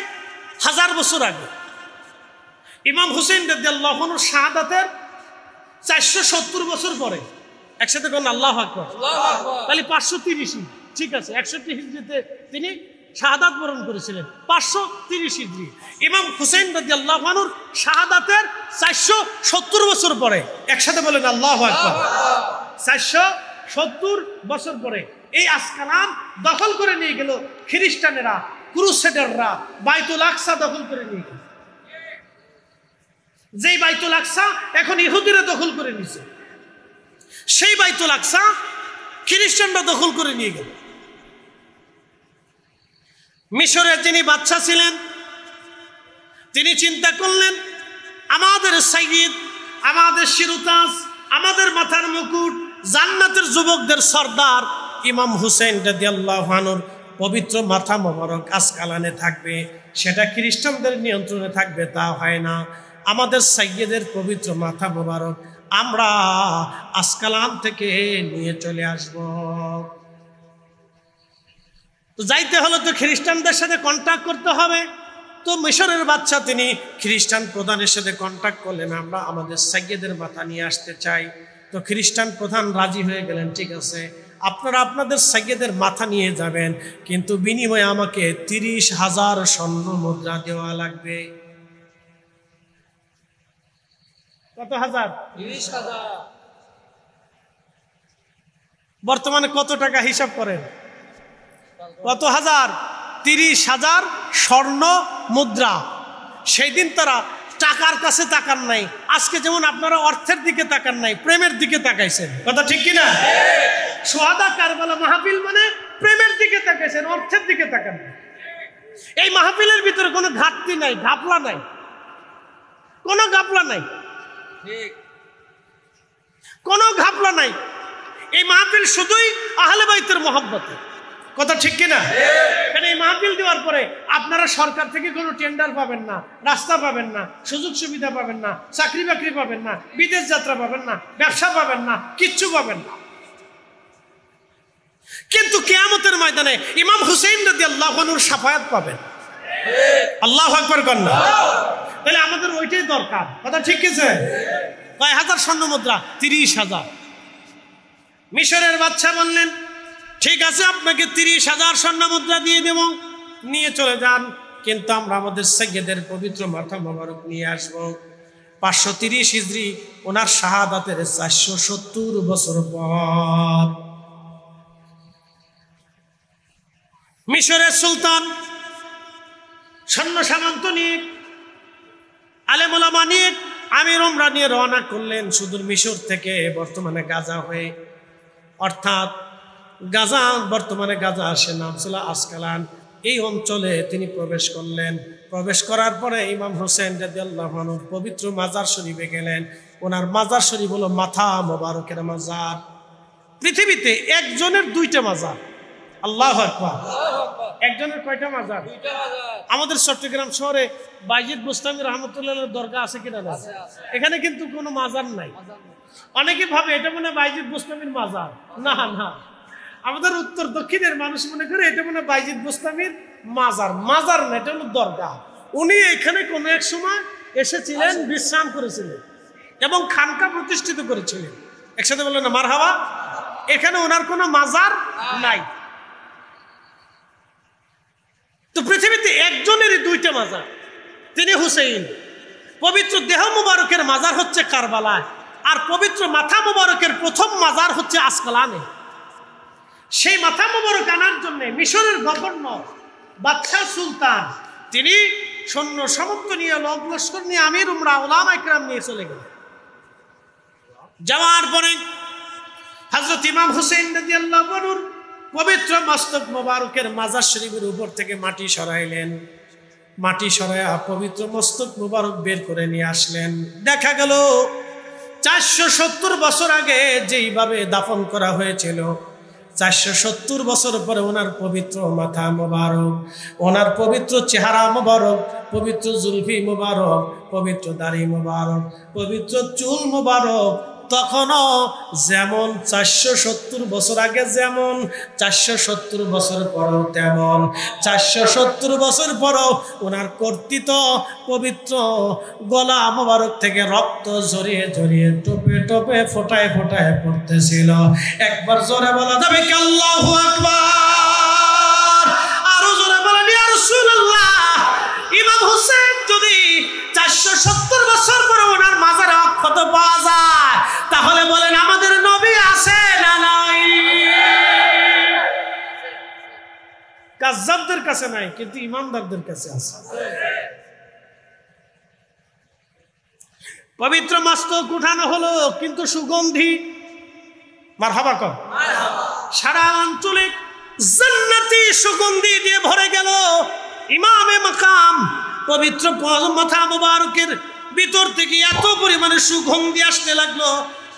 1000 বছর আগে ইমাম হুসেন রাদিয়াল্লাহু আনহু শাহাদাতের 470 বছর পরে। একসাথে বলেন আল্লাহু আকবার। তাহলে 530, ঠিক আছে, 61 হিজরিতে তিনি শাহাদাত বরণ করেছিলেন। 530 হিজরি ইমাম হুসেন রাদিয়াল্লাহু আনহুর শাহাদাতের 470 বছর পরে। একসাথে বলেন আল্লাহু আকবার। 470 বছর পরে এই আসকালান দখল করে নিয়ে গেল খ্রিস্টানেরা, ক্রুসেডাররা, বাইতুল আকসা দখল করে নিয়ে গেল। যেই বাইতুল আকসা এখন ইহুদিরা দখল করে নিয়েছে, সেই বাইতুল আকসা খ্রিস্টানরা দখল করে নিয়ে গেল। মিশরের যিনি বাদশা ছিলেন তিনি চিন্তা করলেন, আমাদের সাইয়্যিদ, আমাদের শিরোতাজ, আমাদের মাথার মুকুট, জান্নাতের যুবকদের সর্দার ইমাম হুসেন রাদিয়াল্লাহু আনহুর পবিত্র মাথা মোবারক আসকালানে থাকবে, সেটা খ্রিস্টানদের নিয়ন্ত্রণে থাকবে তা হয় না। আমাদের সাইয়্যিদের পবিত্র মাথা মোবারক আমরা আসকালান থেকে নিয়ে চলে আসব। তো যাইতে হলে তো খ্রিস্টানদের সাথে কন্ট্যাক্ট করতে হবে। তো মিশরের বাচ্চা তিনি খ্রিস্টান প্রধানের সাথে কন্ট্যাক্ট করলেন, আমরা আমাদের সাইয়েদের মাথা নিয়ে আসতে চাই। তো খ্রিস্টান প্রধান রাজি হয়ে গেলেন, ঠিক আছে আপনারা আপনাদের সাইয়েদের মাথা নিয়ে যাবেন, কিন্তু বিনিময়ে আমাকে 30,000 স্বর্ণ মুদ্রা দেওয়া লাগবে। কত হাজার? 30,000। বর্তমানে কত টাকা হিসাব করেন? কত হাজার? 30,000 স্বর্ণ মুদ্রা। সেই দিন তারা টাকার কাছে তাকান নাই, আজকে যেমন আপনারা অর্থের দিকে তাকান নাই, প্রেমের দিকে তাকাইছেন। কথা ঠিক কিনা? সোহাদা কারবালা মাহফিল মানে প্রেমের দিকে তাকাইছেন, অর্থের দিকে তাকান নাই। এই মাহফিলের ভিতরে কোনো ঘাটতি নাই, ঘাপলা নাই, কোনো ঘাপলা নাই, কোনো ঘাপলা নাই। এই মাহফিল শুধুই আহলে বাইতের মহব্বতে। কথা ঠিক কিনা? কারণ এই মাহফিল দেওয়ার পরে আপনারা সরকার থেকে কোনো টেন্ডার পাবেন না, রাস্তা পাবেন না, সুযোগ সুবিধা পাবেন না, চাকরি বাকরি পাবেন না, বিদেশ যাত্রা পাবেন না, ব্যবসা পাবেন না, কিচ্ছু পাবেন না। কিন্তু কিয়ামতের ময়দানে ইমাম হুসাইন রাদিয়াল্লাহু আনহুর শাফায়াত পাবেন। আল্লাহু আকবার কন্যা। তাহলে আমাদের ওইটাই দরকার। কথা ঠিক আছে? কয় হাজার স্বর্ণ মুদ্রা? 30,000। মিশরের বাদশা বললেন, ঠিক আছে আপনাকে 30,000 স্বর্ণ মুদ্রা দিয়ে দেব, নিয়ে চলে যান, কিন্তু আমরা আমাদের সাইয়েদের পবিত্র মাথা মোবারক নিয়ে আসব। 530 হিজরি ওনার শাহাদাতের 470 বছর পর মিশরের সুলতান সৈন্য সামন্ত নিয়ে, আলেম ওলামা নিয়ে, আমির উমরা নিয়ে রওনা করলেন সুদূর মিশর থেকে বর্তমানে গাজা হয়ে, অর্থাৎ গাজা, বর্তমানে গাজা সে নাম ছিল আসকালান। এই অঞ্চলে তিনি প্রবেশ করলেন। প্রবেশ করার পরে ইমাম হোসেন রাদিয়াল্লাহু আনহুর পবিত্র মাজার শরীফে গেলেন। ওনার মাজার শরীফ হলো মাথা মোবারকের মাজার। পৃথিবীতে একজনের 2টা মাজার। আল্লাহু আকবার। একজনের কয়টা মাজার? 2টা মাজার। আমাদের চট্টগ্রাম শহরে বাইজিদ বুস্তামি রহমতুল্লাহর দরগা আছে কিনা? এখানে কিন্তু কোনো মাজার নাই। অনেকে ভাবে এটা মনে হয় বাইজিদ বুস্তামির মাজার। না না, আমাদের উত্তর দক্ষিণের মানুষ মনে করে এটা মনে হয় বাইজিদ বুস্তামির মাজার। মাজার না, এটা হলো দরগা। উনি এখানে কোনো এক সময় এসেছিলেন, বিশ্রাম করেছিলেন এবং খানকা প্রতিষ্ঠিত করেছিলেন। একসাথে বললেন না মারহাবা। এখানে ওনার কোনো মাজার নাই। তো পৃথিবীতে একজনেরই 2টা মাজার, তিনি হুসেইন। পবিত্র দেহ মুবারকের মাজার হচ্ছে কারবালায়, আর পবিত্র মাথা মুবারকের প্রথম মাজার হচ্ছে আসকালানে। সেই মাথা মুবারক আনার জন্য মিশরের গভর্নর বাদশাহ সুলতান তিনি সৈন্য সামন্ত নিয়ে, লোক লস্কর নিয়ে, আমির উমরা উলামা ইকরাম নিয়ে চলে গেলেন। যাওয়ার পরে হযরত ইমাম হুসেইন রাদিয়াল্লাহু আনহুর পবিত্র মস্তক মোবারকের মাজার শরীফের উপর থেকে মাটি সরাইলেন। মাটি সরাইয়া পবিত্র মস্তক মোবারক বের করে নিয়ে আসলেন। দেখা গেল 470 বছর আগে যেইভাবে দাফন করা হয়েছিল, 470 বছর পরে ওনার পবিত্র মাথা মোবারক, ওনার পবিত্র চেহারা মোবারক, পবিত্র জুলফি মোবারক, পবিত্র দাড়ি মোবারক, পবিত্র চুল মোবারক তখনও যেমন 470 বছর আগে যেমন, 470 বছর পরেও তেমন। 470 বছর পরেও ওনার কর্তৃত পবিত্র গলা মোবারক থেকে রক্ত ঝরিয়ে ঝরিয়ে, টোপে টোপে, ফোটায় ফোটায় পড়তেছিল। একবার জোরে বলা যাবে কি আল্লাহু আকবার? আরো জোরে বলেন ইয়া রাসূলুল্লাহ। ইমাম হোসেন যদি 470 বছর পরে ওনার মাজারে অক্ষত পাওয়া যায়, তাহলে বলেন আমাদের নবী আছে না নাই? কাজ্জাবদের কাছে নাই, কিন্তু ইমানদারদের কাছে আছে। পবিত্র মস্তক উঠানো হলো, কিন্তু সুগন্ধি। মারহাবা কর। সারা অঞ্চলে জান্নাতি সুগন্ধি দিয়ে ভরে গেল। ইমামে মাকাম পবিত্র মাথা মুবারকের ভিতর থেকে এত পরিমাণে সুগন্ধি আসতে লাগলো,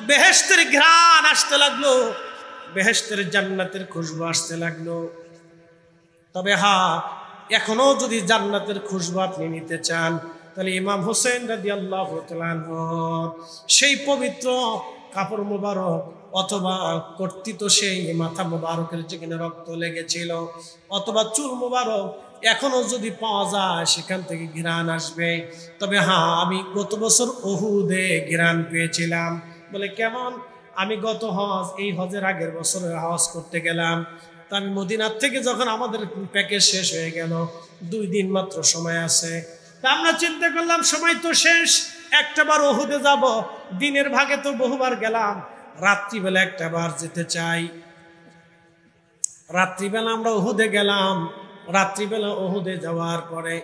বেহেশতের ঘ্রাণ আসতে লাগলো, বেহেশতের জান্নাতের খুশবু আসতে লাগলো। তবে হ্যাঁ, এখনো যদি জান্নাতের খুশবু আপনি নিতে চান, তাহলে ইমাম হুসেন রাদিয়াল্লাহু তাআলা আনহু সেই পবিত্র কাপড় মোবারক অথবা কর্তৃত সেই মাথা মোবারকের যেখানে রক্ত লেগেছিল অথবা চুল মোবারক এখনো যদি পাওয়া যায় সেখান থেকে ঘ্রাণ আসবে। তবে হ্যাঁ, আমি গত বছর উহুদে ঘ্রাণ পেয়েছিলাম। বলে কেমন? আমি গত এই হজের আগের বছর হজ করতে গেলাম। তা আমি মদিনার থেকে যখন আমাদের প্যাকেজ শেষ হয়ে গেল, 2 দিন মাত্র সময় আছে, তা আমরা চিন্তা করলাম সময় তো শেষ, একটা বার উহুদে যাব। দিনের ভাগে তো বহুবার গেলাম, রাত্রিবেলা একটা বার যেতে চাই। রাত্রিবেলা আমরা উহুদে গেলাম। রাত্রিবেলা উহুদে যাওয়ার পরে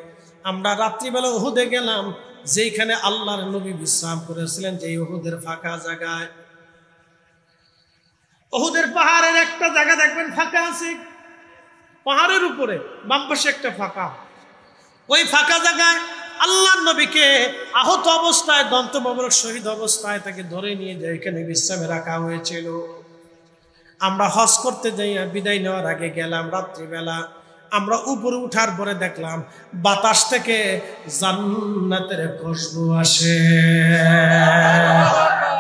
আমরা রাত্রিবেলা উহুদে গেলাম, যেখানে আল্লাহর নবী বিশ্রাম করেছিলেন, যে উহুদের ফাঁকা জায়গায়। উহুদের পাহাড়ের একটা জায়গা দেখবেন ফাঁকা আছে, পাহাড়ের উপরে বাম পাশে একটা ফাঁকা। ওই ফাঁকা জায়গায় আল্লাহর নবীকে আহত অবস্থায়, দন্ত মোবারক শহীদ অবস্থায় তাকে ধরে নিয়ে যায়, এখানে বিশ্রামে রাখা হয়েছিল। আমরা হজ করতে যাই, বিদায় নেওয়ার আগে গেলাম রাত্রিবেলা। আমরা উপরে উঠার পরে দেখলাম বাতাস থেকে জান্নাতের খুশবু আসে।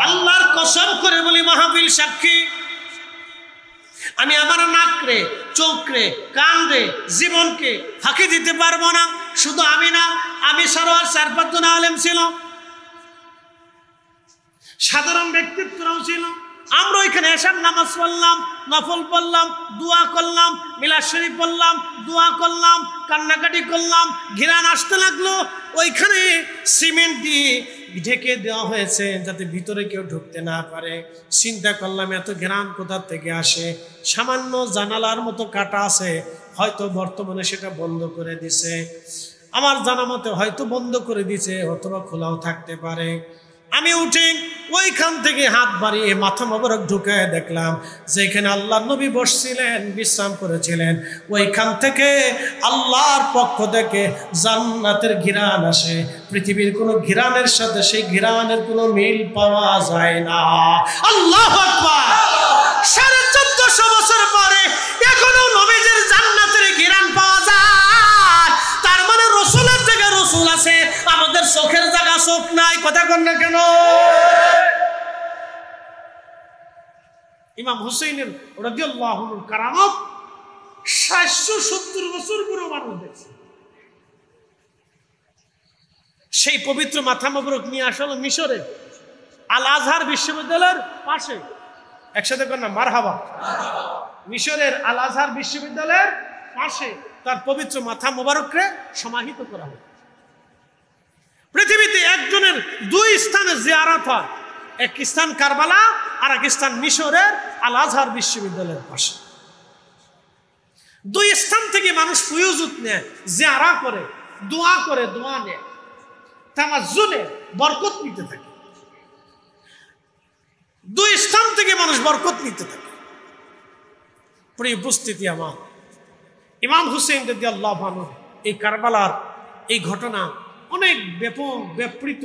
আল্লাহর কসম করে বলি, মাহফিল সাক্ষী, আমি আমার নাকরে, চোখরে, কানরে, জীবনকে ফাঁকি দিতে পারবো না। শুধু আমি না, আমি সারোয়ার 4-5 জন আলেম ছিল, সাধারণ ব্যক্তিত্বরাও ছিল। আমরা ওইখানে এশার নামাজ পড়লাম, নফল পড়লাম, দোয়া করলাম, মিলাদ শরীফ পড়লাম, দোয়া করলাম, কান্নাকাটি করলাম। ঘিরান আসতে লাগলো। ওইখানে সিমেন্ট দিয়ে ঢেকে দেওয়া হয়েছে যাতে ভিতরে কেউ ঢুকতে না পারে। চিন্তা করলাম এত ঘিরান কোথা থেকে আসে? সামান্য জানালার মতো কাটা আছে, হয়তো বর্তমানে সেটা বন্ধ করে দিছে। আমার জানা মতে হয়তো বন্ধ করে দিছে, অথবা খোলাও থাকতে পারে। আমি উঠে ওইখান থেকে হাত বাড়িয়ে মাথা মোবারক ঢুকায় দেখলাম যেখানে আল্লাহর নবী বসছিলেন, বিশ্রাম করেছিলেন, ওইখান থেকে আল্লাহর পক্ষ থেকে জান্নাতের ঘিরান আসে। পৃথিবীর কোনো ঘিরানের সাথে সেই ঘিরানের কোনো মিল পাওয়া যায় না। আল্লাহু আকবার! 1450 বছর পরে এখনো নবীজির জান্নাতের ঘিরান পাওয়া যায়। তার মানে রাসূলের জায়গা রাসূল আছে, আমাদের চোখের জায়গা চোখ নাই। কথা কন না কেন? ইমাম হুসাইনের রাদিয়াল্লাহু আনহুর কারামত 770 বছর পরে মানুষ দেখছে। সেই পবিত্র মাথা মোবারক নিয়ে আসলো মিশরে, আল আজহার বিশ্ববিদ্যালয়ের পাশে। একসাথে কর না, মারহাবা। মিশরের আল আজহার বিশ্ববিদ্যালয়ের পাশে তার পবিত্র মাথা মোবারককে সমাহিত করা হয়। পৃথিবীতে একজনের 2 স্থানে জিয়ারত হয়, এক স্থান কারবালা আর এক স্থান মিশরের আল আজহার বিশ্ববিদ্যালয়ের পাশে। 2 স্থান থেকে মানুষ ফুয়ুজুত নেয়, জিয়ারা করে, দোয়া নেয়, তামাজ্জুনে বরকত নিতে থাকে। 2 স্থান থেকে মানুষ বরকত নিতে থাকে। প্রিয় উপস্থিতি আমার, ইমাম হুসেইন রাদিয়াল্লাহু আনহু এই কারবালার এই ঘটনা অনেক ব্যাপক, ব্যাপৃত,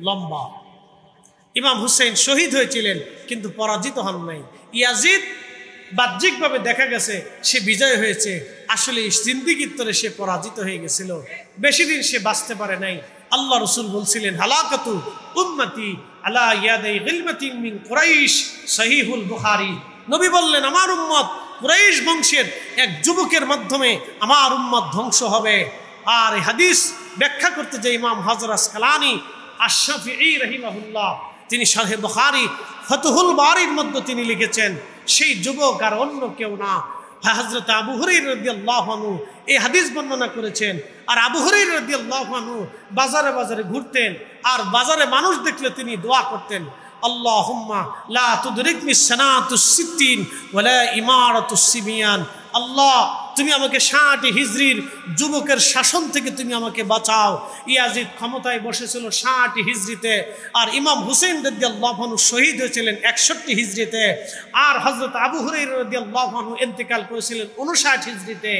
লম্বা। ইমাম হুসেইন শহীদ হয়েছিলেন কিন্তু পরাজিত হন নাই। ইয়াজিদ বাহ্যিকভাবে দেখা গেছে সে বিজয় হয়েছে, আসলে জিন্দিগির সে পরাজিত হয়ে গেছিল। বেশি দিন সে বাঁচতে পারে নাই। আল্লাহ রাসূল বলছিলেন, হালাকাতু উম্মতি আলা ইয়াদাই গিলমাতিন মিন কুরাইশ, সহিহুল বুখারী। নবী বললেন, আমার উম্মত কুরাইশ বংশের এক যুবকের মাধ্যমে আমার উম্মত ধ্বংস হবে। আর এই হাদিস ব্যাখ্যা করতে যে ইমাম হাজর আসকালানি আশ-শাফিঈ রাহিমাহুল্লাহ, তিনি শারহে বুখারী ফতহুল বারীর মধ্যে তিনি লিখেছেন, সেই যুবক আর অন্য কেউ না, হযরত আবু হুরায়রা রাদিয়াল্লাহু আনহু এই হাদিস বর্ণনা করেছেন। আর আবু হুরায়রা রাদিয়াল্লাহু আনহু বাজারে বাজারে ঘুরতেন, আর বাজারে মানুষ দেখলে তিনি দোয়া করতেন, আল্লাহুম্মা লা তুদরিকনি সানাতুস সিত্তিন ওয়ালা ইমারাতুস সিবিয়ান। আল্লাহ, তুমি আমাকে 60 হিজরির যুবকের শাসন থেকে তুমি আমাকে বাঁচাও। ইয়াজিদ ক্ষমতায় বসেছিল 60 হিজরিতে, আর ইমাম হুসেইন রাদিয়াল্লাহু আনহু শহীদ হয়েছিলেন 61 হিজরিতে, আর হযরত আবু হুরায়রা রাদিয়াল্লাহু আনহু ইন্তেকাল করেছিলেন 59 হিজরিতে।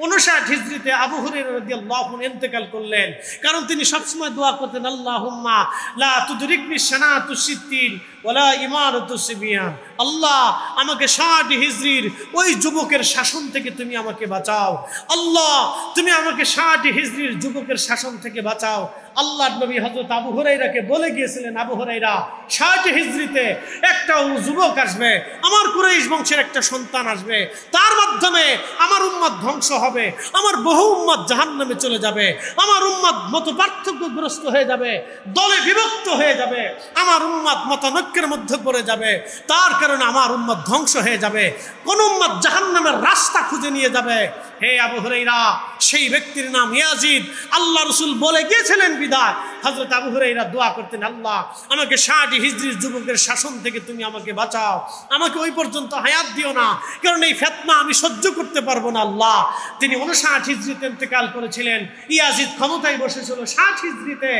59 হিজরিতে আবু হুরায়রা রাদিয়াল্লাহু আনহু ইন্তেকাল করলেন, কারণ তিনি সবসময় দোয়া করতেন, আল্লাহুম্মা লা তুদরিকনি সানাতুস সিত্তিন ওয়ালা ইমারাতুস সিবিয়ান। আল্লাহ, আমাকে 60 হিজরির ওই যুবকের শাসন থেকে তুমি আমাকে বাঁচাও। আল্লাহ, তুমি আমাকে 60 হিজরির যুবকের শাসন থেকে বাঁচাও। আল্লাহর নবী হযরত আবু হুরায়রাকে বলে গিয়েছিলেন, আবু হুরায়রা 60 হিজরিতে একটা যুবক আসবে, আমার কুরাইশ বংশের একটা সন্তান আসবে, তার মাধ্যমে আমার উম্মত ধ্বংস হবে, আমার বহু উম্মত জাহান্নামে চলে যাবে, আমার উম্মত মতপার্থক্যগ্রস্ত হয়ে যাবে, দলে বিভক্ত হয়ে যাবে, আমার উম্মত মতানৈক্যের মধ্যে পড়ে যাবে, তার কারণে আমার উম্মত ধ্বংস হয়ে যাবে, কোন উম্মত জাহান্নামের রাস্তা খুঁজে নিয়ে যাবে। হে আবু হুরায়রা, সেই ব্যক্তির নাম ইয়াজিদ। আল্লাহ রাসূল বলে গিয়েছিলেন বিদায় হযরত আবু হুরায়রা দোয়া করতেন, আল্লাহ আমাকে 60 হিজরির যুবকের শাসন থেকে তুমি আমাকে বাঁচাও, আমাকে ওই পর্যন্ত হায়াত দিও না, কারণ এই ফিতনা আমি সহ্য করতে পারবো না আল্লাহ। তিনি 59 হিজরিতে ইন্তেকাল করেছিলেন। ইয়াজিদ ক্ষমতায় বসেছিল 60 হিজরিতে,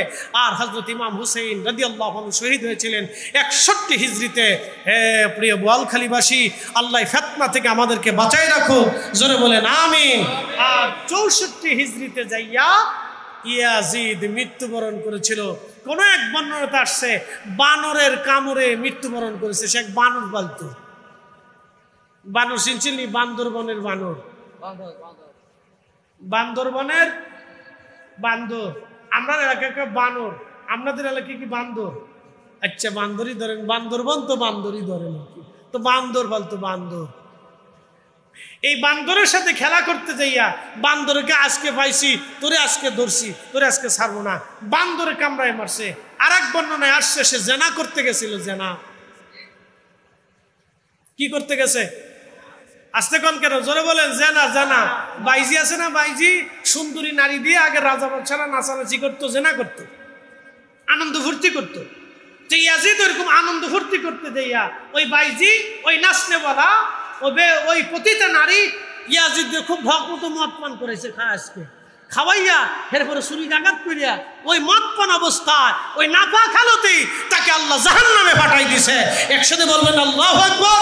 আর হযরত ইমাম হুসাইন রাদিয়াল্লাহু আনহু শহীদ হয়েছিলেন 61 হিজরিতে। হে প্রিয় বোয়ালখালীবাসী, আল্লাহ ফিতনা থেকে আমাদেরকে বাঁচাই রাখুক, জোরে বলেন আমিন। আর 64 হিজরিতে যাইয়া ইয়াজিদ মৃত্যুবরণ করেছিল। কোন এক বর্ণনাতে আসছে বানরের কামড়ে মৃত্যুবরণ করেছে। সে এক বানর পালতো। বানর চিনছিলি? বান্দরবনের বানর, বান্দরবনের বান্দর। আমরা এলাকাকে বানর, আপনাদের এলাকায় কি বান্দর? আচ্ছা বান্দরই ধরেন, বান্দরবন তো বান্দরই ধরেন, তো বান্দর পালতো বান্দর। এই বান্দরের সাথে খেলা করতে যাইয়া বান্দরকে আজকে পাইছি, তোরে আজকে ধরছি, তোরে আজকে ছাড়বো না, বান্দরে কামড়ায় মারছে। আর এক বর্ণনায় আসছে সে জেনা করতে গেছিল। জেনা কি করতে গেছে? আসতে কোন কেন, জোরে বলেন। জেনা, জেনা। বাইজি আছে না, বাইজি সুন্দরী নারী দিয়ে আগে রাজা বাদশারা নাচানাচি করতো, জেনা করতো, আনন্দ ফুর্তি করতো। তো ইয়াজিদ ওইরকম আনন্দ ফুর্তি করতে যাইয়া ওই বাইজি, ওই নাচনে বলা, ওই পতিতা নারী ইয়াজিদ খুব ভক মতো মদ পান করেছে। আজকে খাওয়াইয়া এরপরে ছুরি আঘাত করিয়া ওই মদ পান অবস্থায় ওই নাপাক হালতেই তাকে আল্লাহ জাহান্নামে পাঠাই দিছে। একসাথে বলবেন আল্লাহু আকবার।